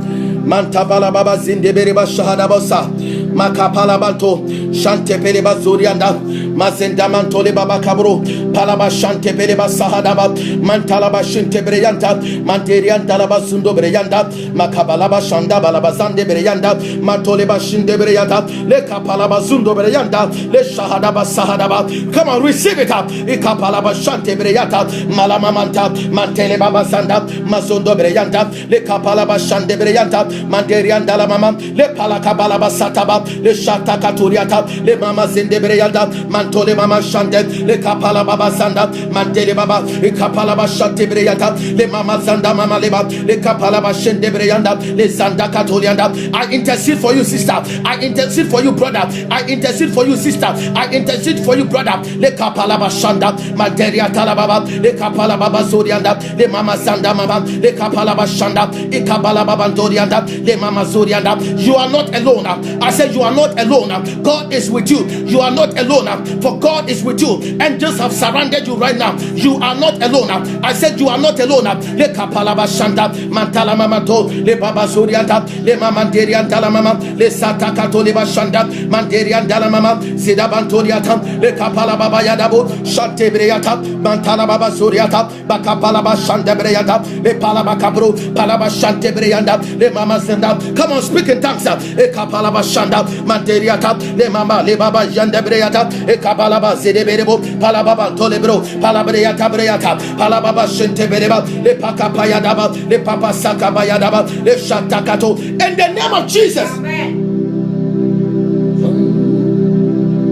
Speaker 2: Mantabala Baba Zindebereba Shahadabosa Makapalabanto Shante Pereba Zurianda Mazenda Mantole Baba Kabro Palaba Shante Pereba Sahadaba Mantalaba Shinte Breyanta Manterianta Laba Sundo Breyanda Makabalaba Shanda Balaba Zande Breyanda Mantoleba Shinde Breyanta Le Kapalaba Zundo Breyanda Le Shahadaba Sahadaba. Come on, receive it up. Ikapalaba Shante Breyanta Malama Manta Mantele Baba Sanda Mazundo Breyanta Le Kapalaba Shande Breyanta Manterianda La Mama Le Palakabalaba Sataba Le Shata Katuriata Le Mama Zinde Breyanda Mantole Mama Shande Le Kapala Baba Sanda Mantele Baba Le Kapala Shante Breyanta Le Mama Zanda Mama Leba Le Kapala Shende Breyanda Le Zanda Katurianda. I intercede for you, sister. I intercede for you, brother. I intercede for you, sister. I intercede for you, brother. Le Kapala Shanda Manteria Talababa Le Kapala Baba Zurianda Le Mama Zanda Mama Le Kapala Shanda Ikabala Baba Dorianda Le Mama Zurianda. You are not alone. I said you are not alone. God is with you. You are not alone, for God is with you. Angels have surrounded you right now. You are not alone. I said you are not alone. Le Kapalaba Shanda Mantala Mama To Le Baba Zurianda Le Mama Derianta La Mama Le Sata Katoliba Shanda Manderianda La Mama Zidabantoriata Le Kapala Baba Yadabo Shante Breata Mantala Baba Zuriata Bakapalaba Shanda Breata Le Palaba Kabro Palaba Shante Breanda Le Mama Zenda. Come on, speak in tongues. Le Kapalaba Shanda Manderiata Le Mama Le Baba Yanda Breata E Kabalaba Zedeberebo Palababa Tolebro Palabreata Breata Palababa Shente Bereba Le Pakapayadaba Le Papa Sakabayadaba Le Shatakato. In the name of Jesus.
Speaker 3: Amen.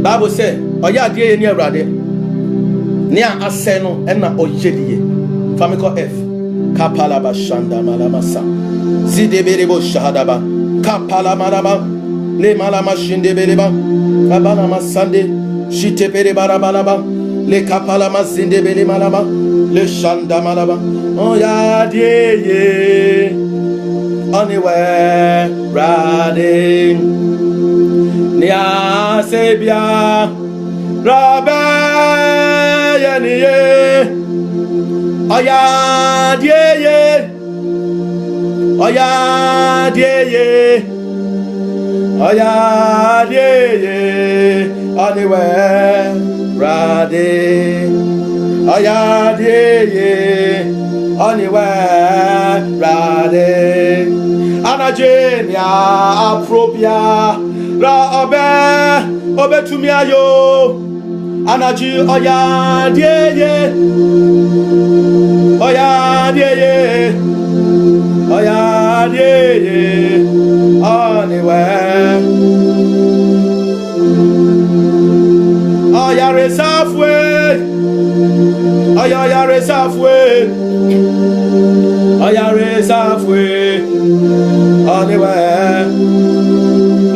Speaker 2: Bible said, Oya die ni Awurade.
Speaker 1: Nia aseno ena ojedie. Famiko F. Kapalaba shanda malamasa. Zideberebo shahadaba. Kapala maraba. Le malama shindebeleba. Kabana masande. Shitepere barabalaba. Le kapala mazindebele malaba. Le shanda malaba. Oh ya die. Anywhere riding. Nia sebia. Rabbe yeniye. Oya dieye. Oya dieye. Oya dieye. Anywhere riding. Oya dieye. Anywhere riding. Anajenia apropia. Ra obe tumiayo. Anaji oya dieye. Oya dieye. Oya dieye. Anywhere. Oya reserve way. Oya reserve way. Oya reserve way. Anywhere.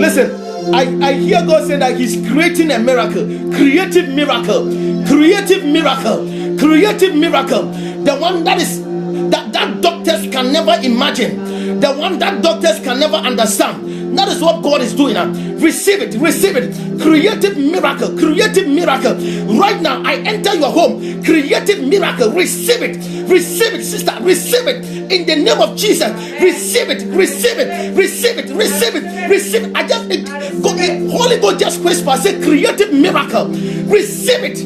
Speaker 1: Listen. I hear God say that He's creating a miracle, creative miracle, creative miracle, creative miracle. The one that doctors can never imagine, the one that doctors can never understand. That is what God is doing now. Receive it, receive it. Creative miracle, creative miracle. Right now, I enter your home. Creative miracle, receive it, sister, receive it in the name of Jesus. Receive it, receive it, receive it, receive it, receive it. I just Holy God just whisper, say creative miracle, receive it.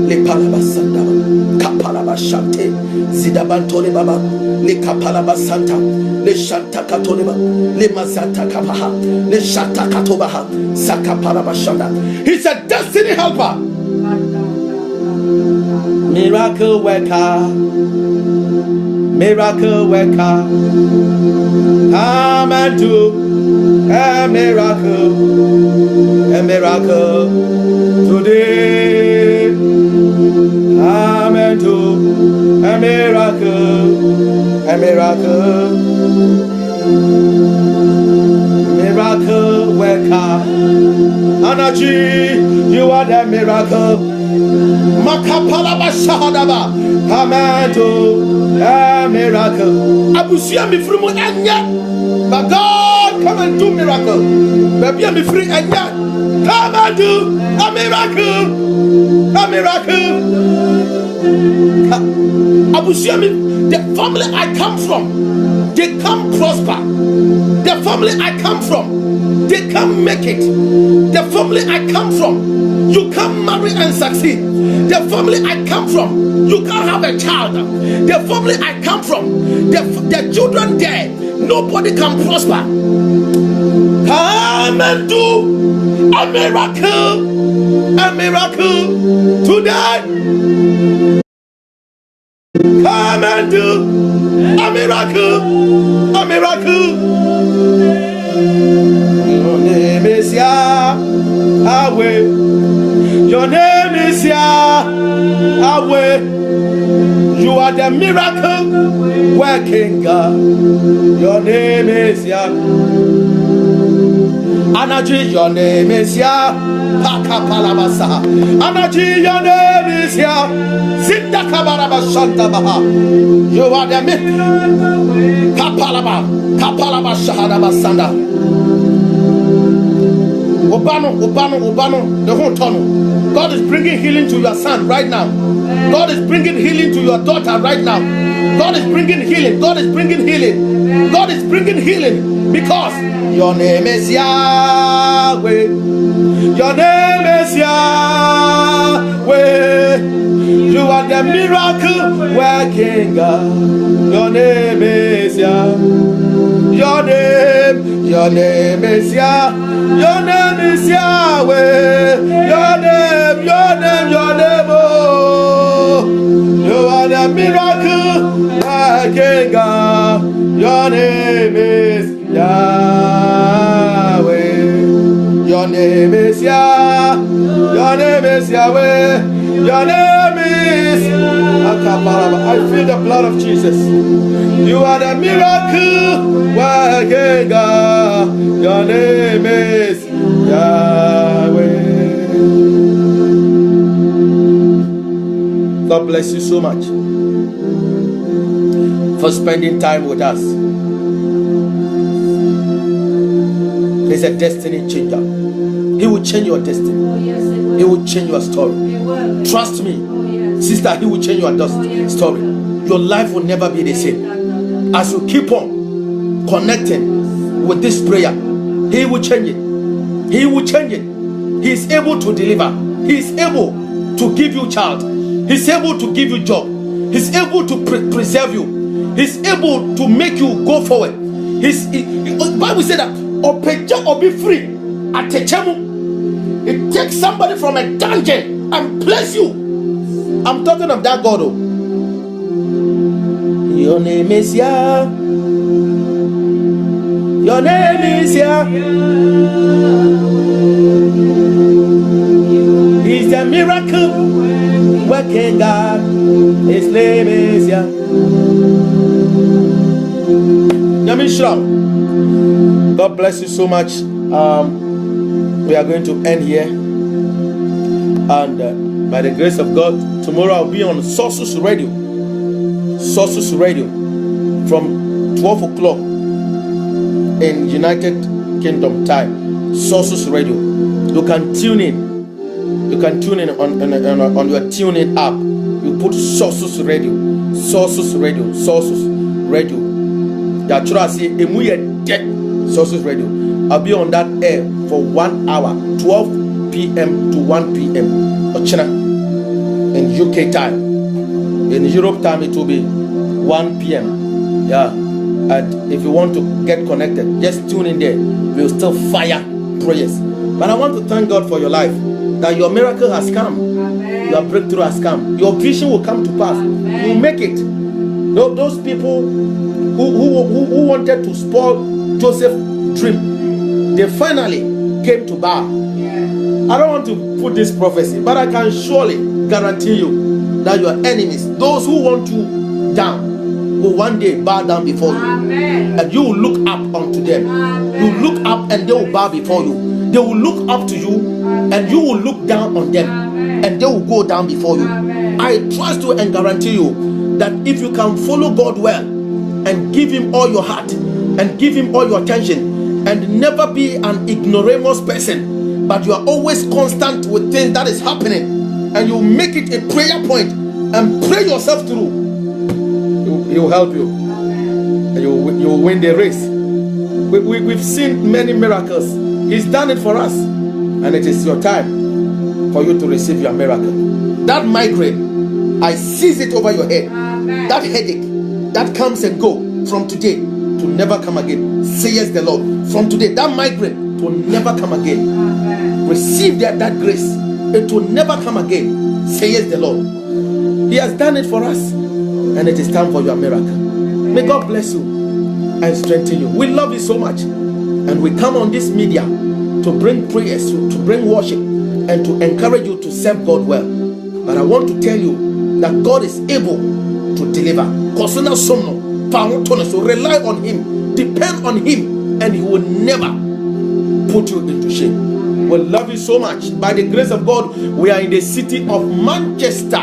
Speaker 1: Le palabasanda, kapalabashante, zidabantole baba, le kapalabasanta, le shanta katoleba, le mazata kabaha, le shanta katobaha, sakapalabashanda. He's a destiny helper, miracle worker, miracle worker. Come and do a miracle today. Come and do a miracle worker. Anaji, you are the miracle. Makapalaba shahadaba. Come and do a miracle. Abusia mi frumu enya, but God come and do miracle. Baby mi free enya. Come and do a miracle. A miracle. Abusiami, the family I come from, they can't prosper. The family I come from, they can't make it. The family I come from, you can't marry and succeed. The family I come from, you can't have a child. The family I come from, the children there, nobody can prosper. Come and do a miracle today. Come and do a miracle. Your name is Yahweh. Your name is Yahweh. You are the miracle working God. Your name is Yahweh. Anaji, your name is Yah. Pakapalabasa. Anaji, your name is Yah. Zinda kabarabashanta baha. You are the kapalaba shahadabasanda. Ubano, the whole tunnel. God is bringing healing to your son right now. God is bringing healing to your daughter right now. God is bringing healing. God is bringing healing. God is bringing healing because your name is Yahweh. Your name is Yahweh. You are the miracle working God. Your name is Yahweh. Your name is Yahweh. Your name is Yahweh. Your name, oh. Your name is Yahweh. Your name is Akaparaba. I feel the blood of Jesus. You are the miracle working God. Your name is Yahweh. God bless you so much for spending time with us. He's a destiny changer. He will change your destiny. He will change your story. Trust me, sister, he will change your story. Your life will never be the same. As you keep on connecting with this prayer, he will change it. He will change it. He is able to deliver. He is able to give you child. He's able to give you job. He's able to preserve you. He's able to make you go forward. The Bible said that or be free. It takes somebody from a dungeon and place you. I'm talking of that God. Your name is Yah. Your name is Yah. He's the miracle working God. His name is Yah. God bless you so much. We are going to end here, and by the grace of God, tomorrow I'll be on Sources Radio from 12 o'clock in United Kingdom time. Sources Radio. You can tune in on your TuneIn app. You put Sources Radio. Yeah, Sources Radio. I'll be on that air for 1 hour, 12 p.m. to 1 p.m. in UK time. In Europe time, it will be 1 p.m. Yeah, and if you want to get connected, just tune in there. We'll still fire prayers. But I want to thank God for your life, that your miracle has come. Amen. Your breakthrough has come. Your vision will come to pass. Amen. You'll make it. Those people who wanted to spoil Joseph's dream, they finally came to bow. I don't want to put this prophecy, but I can surely guarantee you that your enemies, those who want you down, will one day bow down before you. Amen. And you will look up unto them. Amen. You will look up and they will bow before you. They will look up to you. Amen. And you will look down on them. Amen. And they will go down before you. Amen. I trust you and guarantee you that if you can follow God well and give him all your heart and give him all your attention, and never be an ignoramus person, but you are always constant with things that is happening, and you make it a prayer point and pray yourself through, he will help you. Amen. And you will win the race. We've seen many miracles. He's done it for us, and it is your time for you to receive your miracle. That migraine, I seize it over your head. Amen. That headache that comes and go from today to never come again, says the Lord. From today, that migraine will never come again. Amen. Receive that grace. It will never come again, says the Lord. He has done it for us, and it is time for your miracle. Amen. May God bless you and strengthen you. We love you so much, and we come on this media to bring prayers, to bring worship, and to encourage you to serve God well. But I want to tell you that God is able to deliver. So rely on him, depend on him, and he will never put you into shame. We love you so much. By the grace of God, we are in the city of Manchester,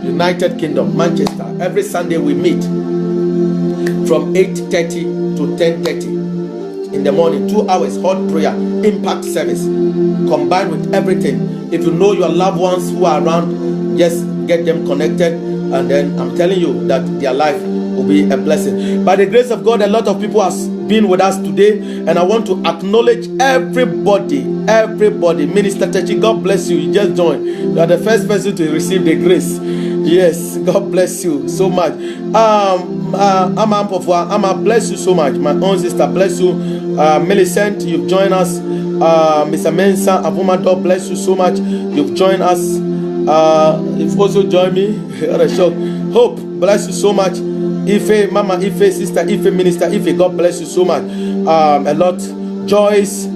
Speaker 1: United Kingdom, Manchester. Every Sunday we meet from 8:30 to 10:30 in the morning. 2 hours hot prayer, impact service, combined with everything. If you know your loved ones who are around, just get them connected, and then I'm telling you that their life will be a blessing. By the grace of God, a lot of people has been with us today, and I want to acknowledge everybody. Minister Techi, God bless you. You just joined. You are the first person to receive the grace. Yes, God bless you so much. Amma, bless you so much. My own sister, bless you. Millicent, you've joined us. Mr. Mensa Avumado, bless you so much. You've joined us. You've also joined me. What a shock. Hope, bless you so much. Ife, Mama Ife, Sister Ife, Minister Ife, God bless you so much. A lot. Joyce,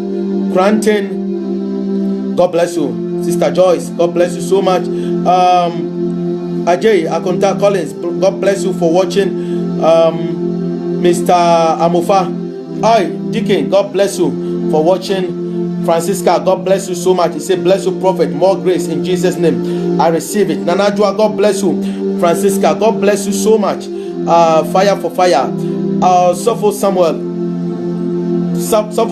Speaker 1: Granton, God bless you. Sister Joyce, God bless you so much. Ajay Akonta Collins, God bless you for watching. Mr. Amofa, hi Deacon, God bless you for watching. Francisca, God bless you so much. He said, bless you, prophet, more grace in Jesus' name. I receive it. Nanajua, God bless you. Francisca, God bless you so much. Fire for fire. Sopho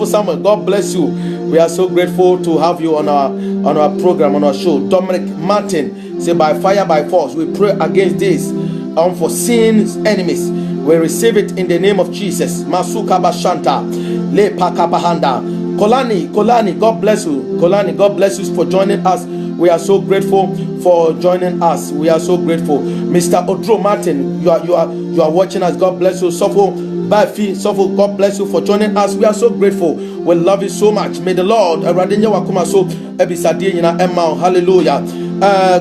Speaker 1: Samuel, God bless you. We are so grateful to have you on our program, on our show. Dominic Martin, say, by fire, by force, we pray against this unforeseen enemies. We receive it in the name of Jesus. Masuka Bashanta, Le Pakabahanda. Kolani, God bless you. Kolani, God bless you for joining us. We are so grateful for joining us. We are so grateful. Mr. Odro Martin, you are watching us. God bless you. Sofo Bafi, Sofo, God bless you for joining us. We are so grateful. We love you so much. May the Lord hallelujah.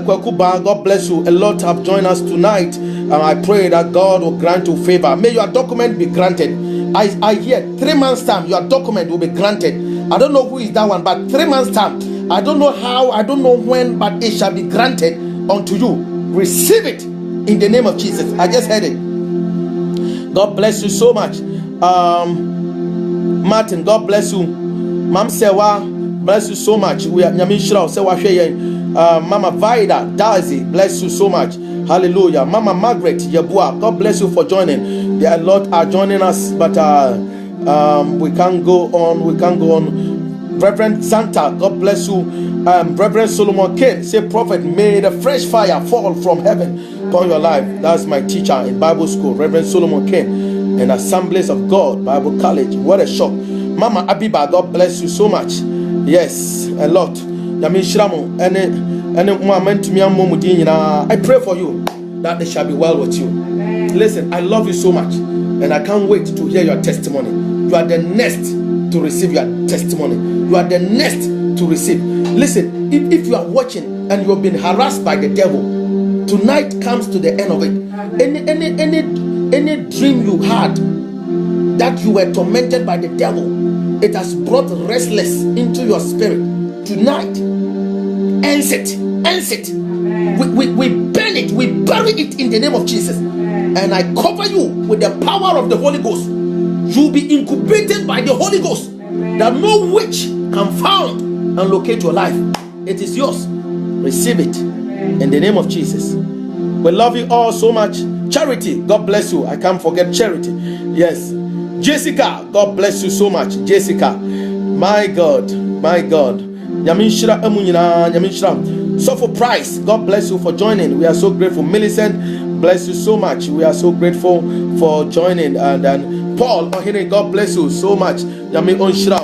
Speaker 1: Kwekuba, God bless you. A lot have joined us tonight. And I pray that God will grant you favor. May your document be granted. I hear 3 months time your document will be granted. I don't know who is that one, but 3 months time, I don't know how, I don't know when, but it shall be granted unto you. Receive it in the name of Jesus. I just heard it. God bless you so much. Martin, God bless you. Mam Sewa, bless you so much. We are Nyamishra Sewa Sheye. Mama Vida Daisy, bless you so much. Hallelujah. Mama Margaret Yabua, God bless you for joining. There are a lot are joining us, but we can't go on. We can't go on. Reverend Santa, God bless you. Reverend Solomon King, say, prophet, may the fresh fire fall from heaven upon your life. That's my teacher in Bible school, Reverend Solomon King, in Assemblies of God Bible College. What a shock. Mama Abiba, God bless you so much. Yes, a lot. I pray for you that it shall be well with you. Listen, I love you so much, and I can't wait to hear your testimony. You are the next to receive your testimony. You are the next to receive. Listen, if you are watching and you have been harassed by the devil, tonight comes to the end of it. Any dream you had that you were tormented by the devil, it has brought restless into your spirit. Tonight, ends it. We burn it, we bury it in the name of Jesus. And I cover you with the power of the Holy Ghost. You'll be incubated by the Holy Ghost, that no witch can found and locate your life. It is yours. Receive it in the name of Jesus. We love you all so much. Charity, God bless you. I can't forget Charity. Yes. Jessica, God bless you so much. Jessica, my God. Yaminshira Emunina, Yaminshira. So for Price, God bless you for joining. We are so grateful. Millicent, bless you so much. We are so grateful for joining. And then Paul Ohene, God bless you so much. Yami Onshira.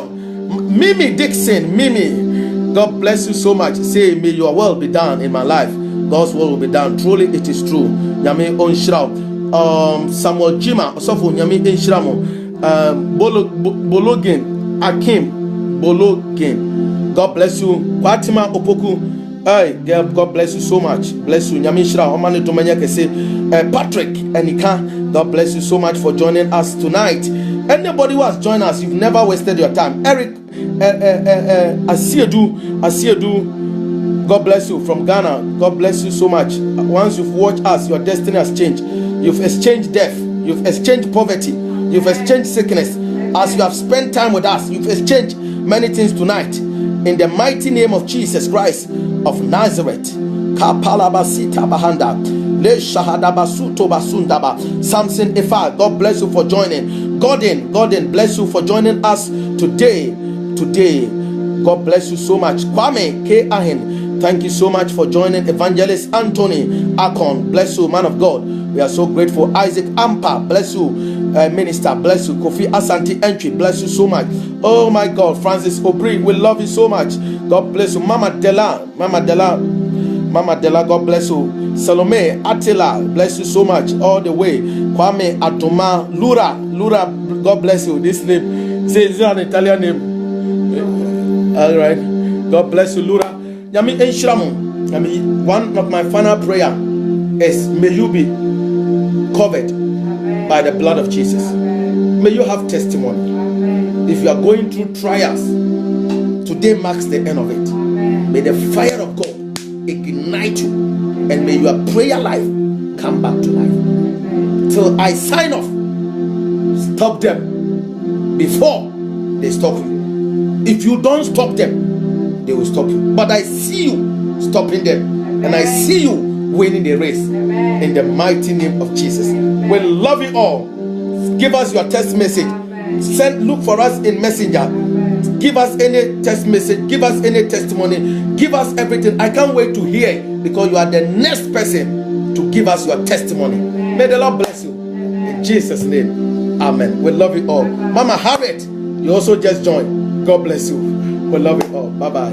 Speaker 1: Mimi Dixon, Mimi, God bless you so much. Say, may your will be done in my life. God's will be done. Truly, it is true. Yami Onshira. Samuel Jima, Osofo Yami Onshira. Bologin, Akim, Bologin. God bless you. Kwatima Opoku. Hey, God bless you so much. Bless you. Nyamishra Omane Domanyake say Patrick Enika, God bless you so much for joining us tonight. Anybody who has joined us, you've never wasted your time. Eric Asiedu, God bless you from Ghana. God bless you so much. Once you've watched us, your destiny has changed. You've exchanged death, you've exchanged poverty, you've exchanged sickness. As you have spent time with us, you've exchanged many things tonight. In the mighty name of Jesus Christ of Nazareth. Kapalabasita bahanda. Le shahadabasuto basundaba. Samson Ifa, God bless you for joining. Gordon, bless you for joining us today. God bless you so much. Kwame K. Ahin, thank you so much for joining. Evangelist Anthony Akon, bless you, man of God. We are so grateful. Isaac Ampa, bless you. Minister, bless you. Kofi Asante Entry, bless you so much. Oh my God, Francis Obri, we love you so much. God bless you. Mama Della, God bless you. Salome Attila, bless you so much all the way. Kwame Atoma Lura, God bless you. This name, say it's an Italian name. All right, God bless you, Lura. Yami Enshramu. One of my final prayer is, may you be covered by the blood of Jesus. May you have testimony. If you are going through trials, today marks the end of it.
Speaker 2: May the fire of God ignite you, and may your prayer life come back to life. Till I sign off, stop them before they stop you. If you don't stop them, they will stop you. But I see you stopping them, and I see you winning the race. In the mighty name of Jesus. We love you all. Give us your text message. Look for us in Messenger. Give us any text message. Give us any testimony. Give us everything. I can't wait to hear, because you are the next person to give us your testimony. May the Lord bless you. In Jesus' name. Amen. We love you all. Mama Harriet, you also just joined. God bless you. We love you all. Bye-bye.